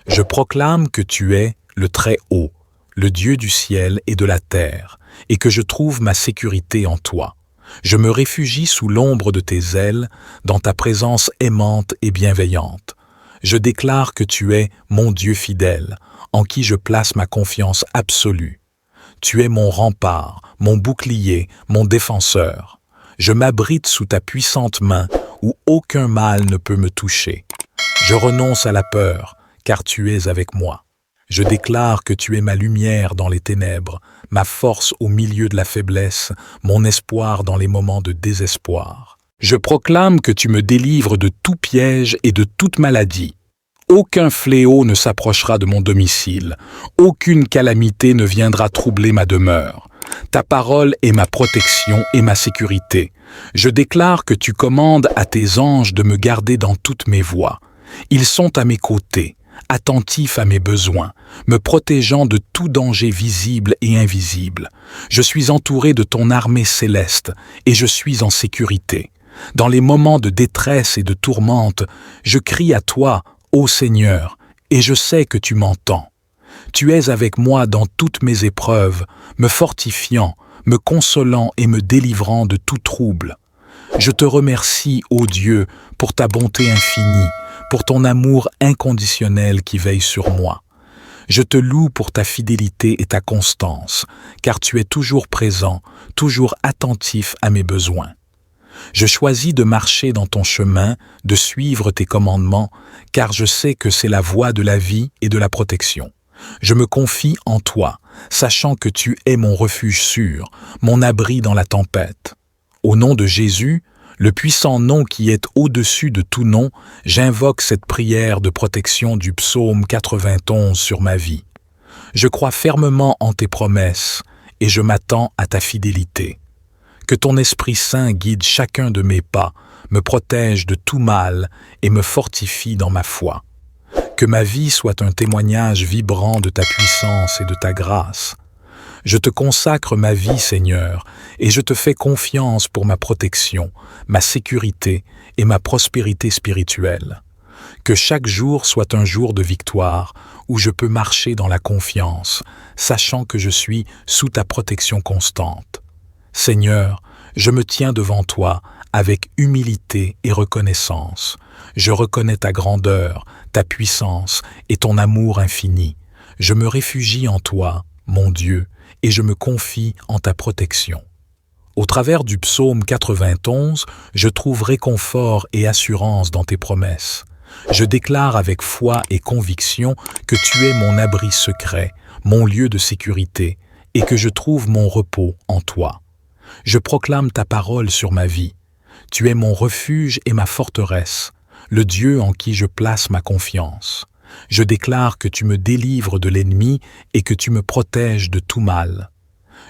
Je proclame que tu es le Très-Haut, le Dieu du ciel et de la terre, et que je trouve ma sécurité en toi. Je me réfugie sous l'ombre de tes ailes, dans ta présence aimante et bienveillante. Je déclare que tu es mon Dieu fidèle, en qui je place ma confiance absolue. Tu es mon rempart, mon bouclier, mon défenseur. Je m'abrite sous ta puissante main, où aucun mal ne peut me toucher. Je renonce à la peur, car tu es avec moi. Je déclare que tu es ma lumière dans les ténèbres, ma force au milieu de la faiblesse, mon espoir dans les moments de désespoir. Je proclame que tu me délivres de tout piège et de toute maladie. Aucun fléau ne s'approchera de mon domicile, aucune calamité ne viendra troubler ma demeure. Ta parole est ma protection et ma sécurité. Je déclare que tu commandes à tes anges de me garder dans toutes mes voies. Ils sont à mes côtés, attentifs à mes besoins, me protégeant de tout danger visible et invisible. Je suis entouré de ton armée céleste et je suis en sécurité. Dans les moments de détresse et de tourmente, je crie à toi, ô Seigneur, et je sais que tu m'entends. Tu es avec moi dans toutes mes épreuves, me fortifiant, me consolant et me délivrant de tout trouble. Je te remercie, ô Dieu, pour ta bonté infinie, pour ton amour inconditionnel qui veille sur moi. Je te loue pour ta fidélité et ta constance, car tu es toujours présent, toujours attentif à mes besoins. Je choisis de marcher dans ton chemin, de suivre tes commandements, car je sais que c'est la voie de la vie et de la protection. Je me confie en toi, sachant que tu es mon refuge sûr, mon abri dans la tempête. Au nom de Jésus, le puissant nom qui est au-dessus de tout nom, j'invoque cette prière de protection du psaume 91 sur ma vie. Je crois fermement en tes promesses et je m'attends à ta fidélité. Que ton Esprit Saint guide chacun de mes pas, me protège de tout mal et me fortifie dans ma foi. Que ma vie soit un témoignage vibrant de ta puissance et de ta grâce. Je te consacre ma vie, Seigneur, et je te fais confiance pour ma protection, ma sécurité et ma prospérité spirituelle. Que chaque jour soit un jour de victoire où je peux marcher dans la confiance, sachant que je suis sous ta protection constante. Seigneur, je me tiens devant toi avec humilité et reconnaissance. Je reconnais ta grandeur, ta puissance et ton amour infini. Je me réfugie en toi, mon Dieu, et je me confie en ta protection. Au travers du psaume 91, je trouve réconfort et assurance dans tes promesses. Je déclare avec foi et conviction que tu es mon abri secret, mon lieu de sécurité, et que je trouve mon repos en toi. Je proclame ta parole sur ma vie. Tu es mon refuge et ma forteresse, le Dieu en qui je place ma confiance. Je déclare que tu me délivres de l'ennemi et que tu me protèges de tout mal.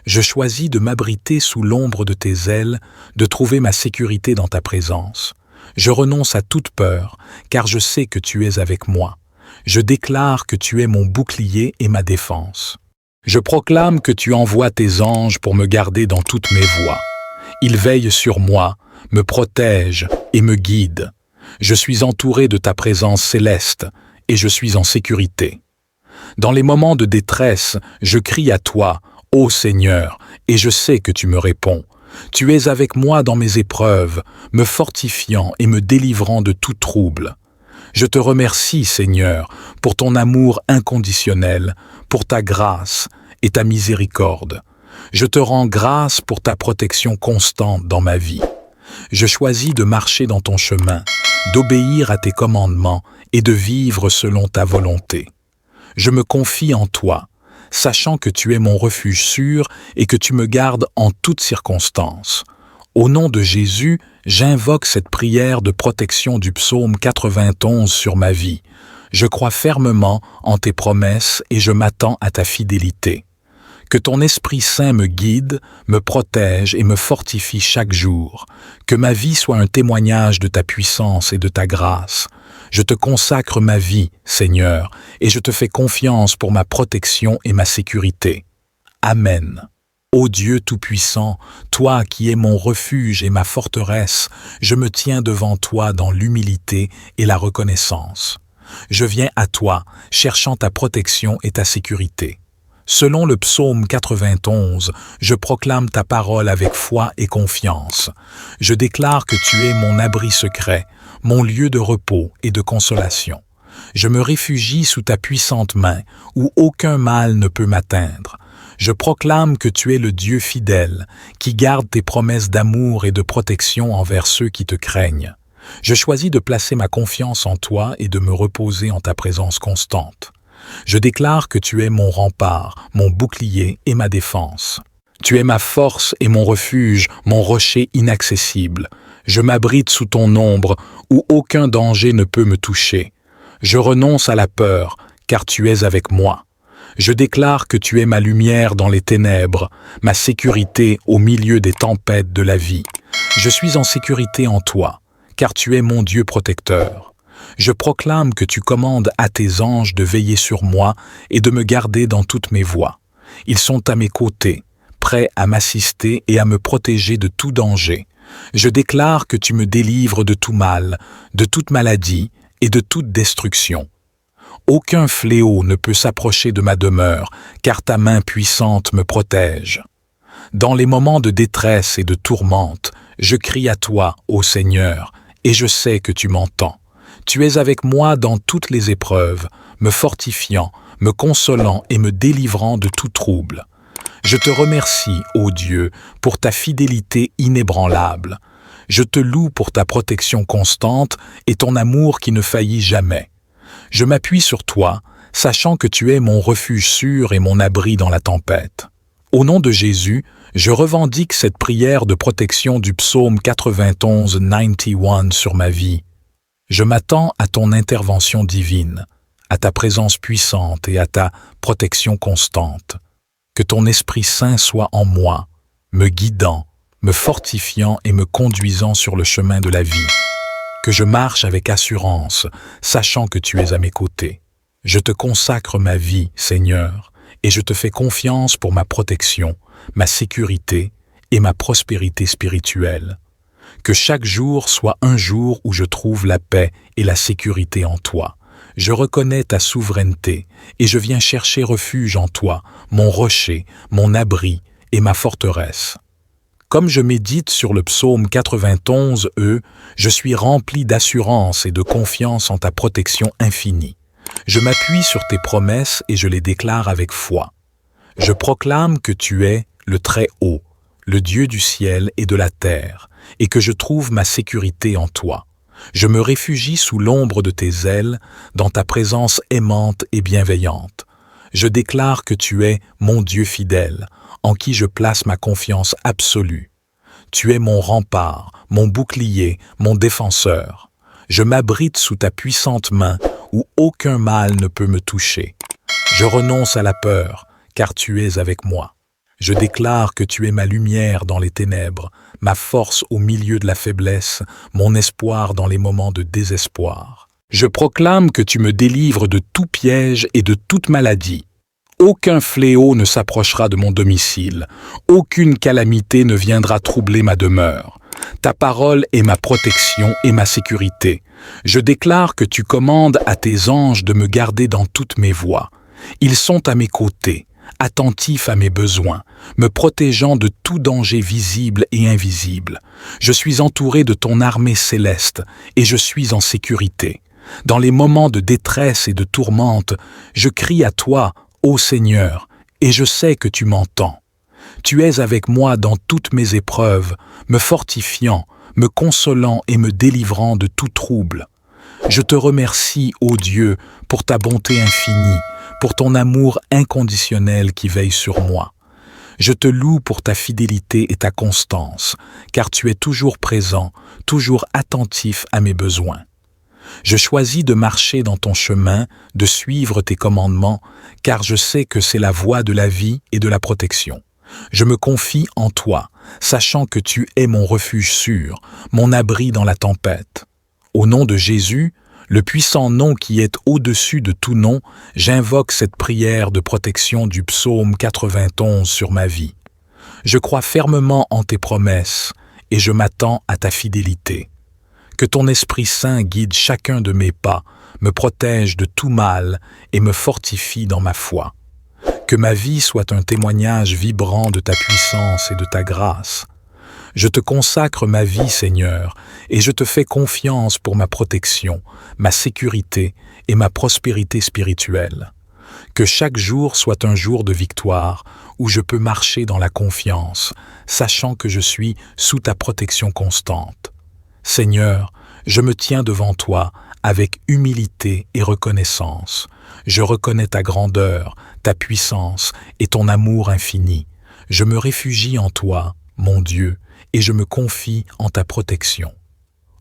Je choisis de m'abriter sous l'ombre de tes ailes, de trouver ma sécurité dans ta présence. Je renonce à toute peur, car je sais que tu es avec moi. Je déclare que tu es mon bouclier et ma défense. Je proclame que tu envoies tes anges pour me garder dans toutes mes voies. Ils veillent sur moi, me protègent et me guident. Je suis entouré de ta présence céleste et je suis en sécurité. Dans les moments de détresse, je crie à toi, ô Seigneur, et je sais que tu me réponds. Tu es avec moi dans mes épreuves, me fortifiant et me délivrant de tout trouble. Je te remercie, Seigneur, pour ton amour inconditionnel, pour ta grâce et ta miséricorde. Je te rends grâce pour ta protection constante dans ma vie. Je choisis de marcher dans ton chemin, d'obéir à tes commandements et de vivre selon ta volonté. Je me confie en toi, sachant que tu es mon refuge sûr et que tu me gardes en toutes circonstances. Au nom de Jésus, j'invoque cette prière de protection du psaume 91 sur ma vie. Je crois fermement en tes promesses et je m'attends à ta fidélité. Que ton Esprit Saint me guide, me protège et me fortifie chaque jour. Que ma vie soit un témoignage de ta puissance et de ta grâce. Je te consacre ma vie, Seigneur, et je te fais confiance pour ma protection et ma sécurité. Amen. Ô Dieu Tout-Puissant, toi qui es mon refuge et ma forteresse, je me tiens devant toi dans l'humilité et la reconnaissance. Je viens à toi, cherchant ta protection et ta sécurité. Selon le psaume 91, je proclame ta parole avec foi et confiance. Je déclare que tu es mon abri secret, mon lieu de repos et de consolation. Je me réfugie sous ta puissante main, où aucun mal ne peut m'atteindre. Je proclame que tu es le Dieu fidèle, qui garde tes promesses d'amour et de protection envers ceux qui te craignent. Je choisis de placer ma confiance en toi et de me reposer en ta présence constante. Je déclare que tu es mon rempart, mon bouclier et ma défense. Tu es ma force et mon refuge, mon rocher inaccessible. Je m'abrite sous ton ombre, où aucun danger ne peut me toucher. Je renonce à la peur, car tu es avec moi. Je déclare que tu es ma lumière dans les ténèbres, ma sécurité au milieu des tempêtes de la vie. Je suis en sécurité en toi, car tu es mon Dieu protecteur. Je proclame que tu commandes à tes anges de veiller sur moi et de me garder dans toutes mes voies. Ils sont à mes côtés, prêts à m'assister et à me protéger de tout danger. Je déclare que tu me délivres de tout mal, de toute maladie et de toute destruction. Aucun fléau ne peut s'approcher de ma demeure, car ta main puissante me protège. Dans les moments de détresse et de tourmente, je crie à toi, ô Seigneur, et je sais que tu m'entends. Tu es avec moi dans toutes les épreuves, me fortifiant, me consolant et me délivrant de tout trouble. Je te remercie, ô Dieu, pour ta fidélité inébranlable. Je te loue pour ta protection constante et ton amour qui ne faillit jamais. Je m'appuie sur toi, sachant que tu es mon refuge sûr et mon abri dans la tempête. Au nom de Jésus, je revendique cette prière de protection du psaume 91 sur ma vie. Je m'attends à ton intervention divine, à ta présence puissante et à ta protection constante. Que ton Esprit Saint soit en moi, me guidant, me fortifiant et me conduisant sur le chemin de la vie. Que je marche avec assurance, sachant que tu es à mes côtés. Je te consacre ma vie, Seigneur, et je te fais confiance pour ma protection, ma sécurité et ma prospérité spirituelle. Que chaque jour soit un jour où je trouve la paix et la sécurité en toi. Je reconnais ta souveraineté et je viens chercher refuge en toi, mon rocher, mon abri et ma forteresse. Comme je médite sur le psaume 91, je suis rempli d'assurance et de confiance en ta protection infinie. Je m'appuie sur tes promesses et je les déclare avec foi. Je proclame que tu es le Très-Haut, le Dieu du ciel et de la terre, et que je trouve ma sécurité en toi. Je me réfugie sous l'ombre de tes ailes, dans ta présence aimante et bienveillante. Je déclare que tu es mon Dieu fidèle, en qui je place ma confiance absolue. Tu es mon rempart, mon bouclier, mon défenseur. Je m'abrite sous ta puissante main, où aucun mal ne peut me toucher. Je renonce à la peur, car tu es avec moi. Je déclare que tu es ma lumière dans les ténèbres, ma force au milieu de la faiblesse, mon espoir dans les moments de désespoir. Je proclame que tu me délivres de tout piège et de toute maladie. Aucun fléau ne s'approchera de mon domicile, aucune calamité ne viendra troubler ma demeure. Ta parole est ma protection et ma sécurité. Je déclare que tu commandes à tes anges de me garder dans toutes mes voies. Ils sont à mes côtés, attentifs à mes besoins, me protégeant de tout danger visible et invisible. Je suis entouré de ton armée céleste et je suis en sécurité. Dans les moments de détresse et de tourmente, je crie à toi, ô Seigneur, et je sais que tu m'entends. Tu es avec moi dans toutes mes épreuves, me fortifiant, me consolant et me délivrant de tout trouble. Je te remercie, ô Dieu, pour ta bonté infinie, pour ton amour inconditionnel qui veille sur moi. Je te loue pour ta fidélité et ta constance, car tu es toujours présent, toujours attentif à mes besoins. Je choisis de marcher dans ton chemin, de suivre tes commandements, car je sais que c'est la voie de la vie et de la protection. Je me confie en toi, sachant que tu es mon refuge sûr, mon abri dans la tempête. Au nom de Jésus, le puissant nom qui est au-dessus de tout nom, j'invoque cette prière de protection du psaume 91 sur ma vie. Je crois fermement en tes promesses et je m'attends à ta fidélité. Que ton Esprit Saint guide chacun de mes pas, me protège de tout mal et me fortifie dans ma foi. Que ma vie soit un témoignage vibrant de ta puissance et de ta grâce. Je te consacre ma vie, Seigneur, et je te fais confiance pour ma protection, ma sécurité et ma prospérité spirituelle. Que chaque jour soit un jour de victoire où je peux marcher dans la confiance, sachant que je suis sous ta protection constante. Seigneur, je me tiens devant toi avec humilité et reconnaissance. Je reconnais ta grandeur, ta puissance et ton amour infini. Je me réfugie en toi, mon Dieu, et je me confie en ta protection.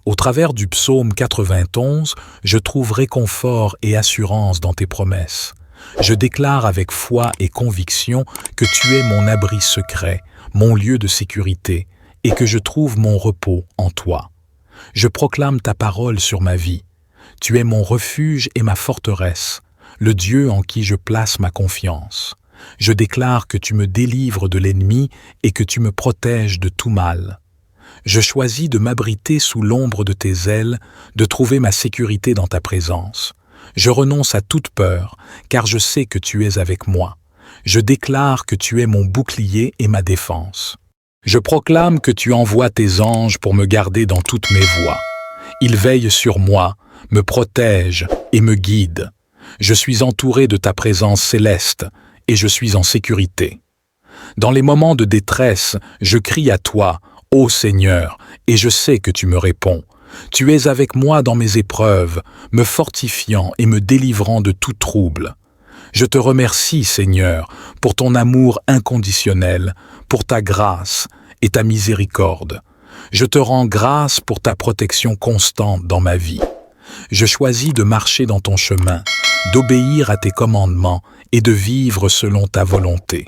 Au travers du psaume 91, je trouve réconfort et assurance dans tes promesses. Je déclare avec foi et conviction que tu es mon abri secret, mon lieu de sécurité, et que je trouve mon repos en toi. Je proclame ta parole sur ma vie. Tu es mon refuge et ma forteresse, le Dieu en qui je place ma confiance. Je déclare que tu me délivres de l'ennemi et que tu me protèges de tout mal. Je choisis de m'abriter sous l'ombre de tes ailes, de trouver ma sécurité dans ta présence. Je renonce à toute peur, car je sais que tu es avec moi. Je déclare que tu es mon bouclier et ma défense. Je proclame que tu envoies tes anges pour me garder dans toutes mes voies. Ils veillent sur moi, me protègent et me guident. Je suis entouré de ta présence céleste et je suis en sécurité. Dans les moments de détresse, je crie à toi, ô Seigneur, et je sais que tu me réponds. Tu es avec moi dans mes épreuves, me fortifiant et me délivrant de tout trouble. Je te remercie, Seigneur, pour ton amour inconditionnel, pour ta grâce et ta miséricorde. Je te rends grâce pour ta protection constante dans ma vie. Je choisis de marcher dans ton chemin, d'obéir à tes commandements et de vivre selon ta volonté.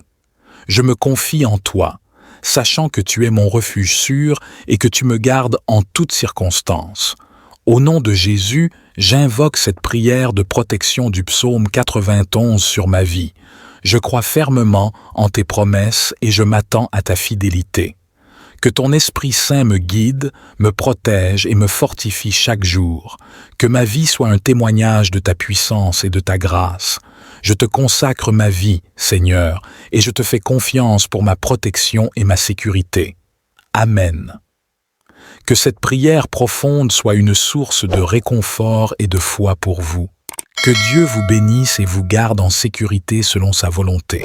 Je me confie en toi, sachant que tu es mon refuge sûr et que tu me gardes en toutes circonstances. Au nom de Jésus, j'invoque cette prière de protection du psaume 91 sur ma vie. Je crois fermement en tes promesses et je m'attends à ta fidélité. Que ton Esprit Saint me guide, me protège et me fortifie chaque jour. Que ma vie soit un témoignage de ta puissance et de ta grâce. Je te consacre ma vie, Seigneur, et je te fais confiance pour ma protection et ma sécurité. Amen. Que cette prière profonde soit une source de réconfort et de foi pour vous. Que Dieu vous bénisse et vous garde en sécurité selon sa volonté.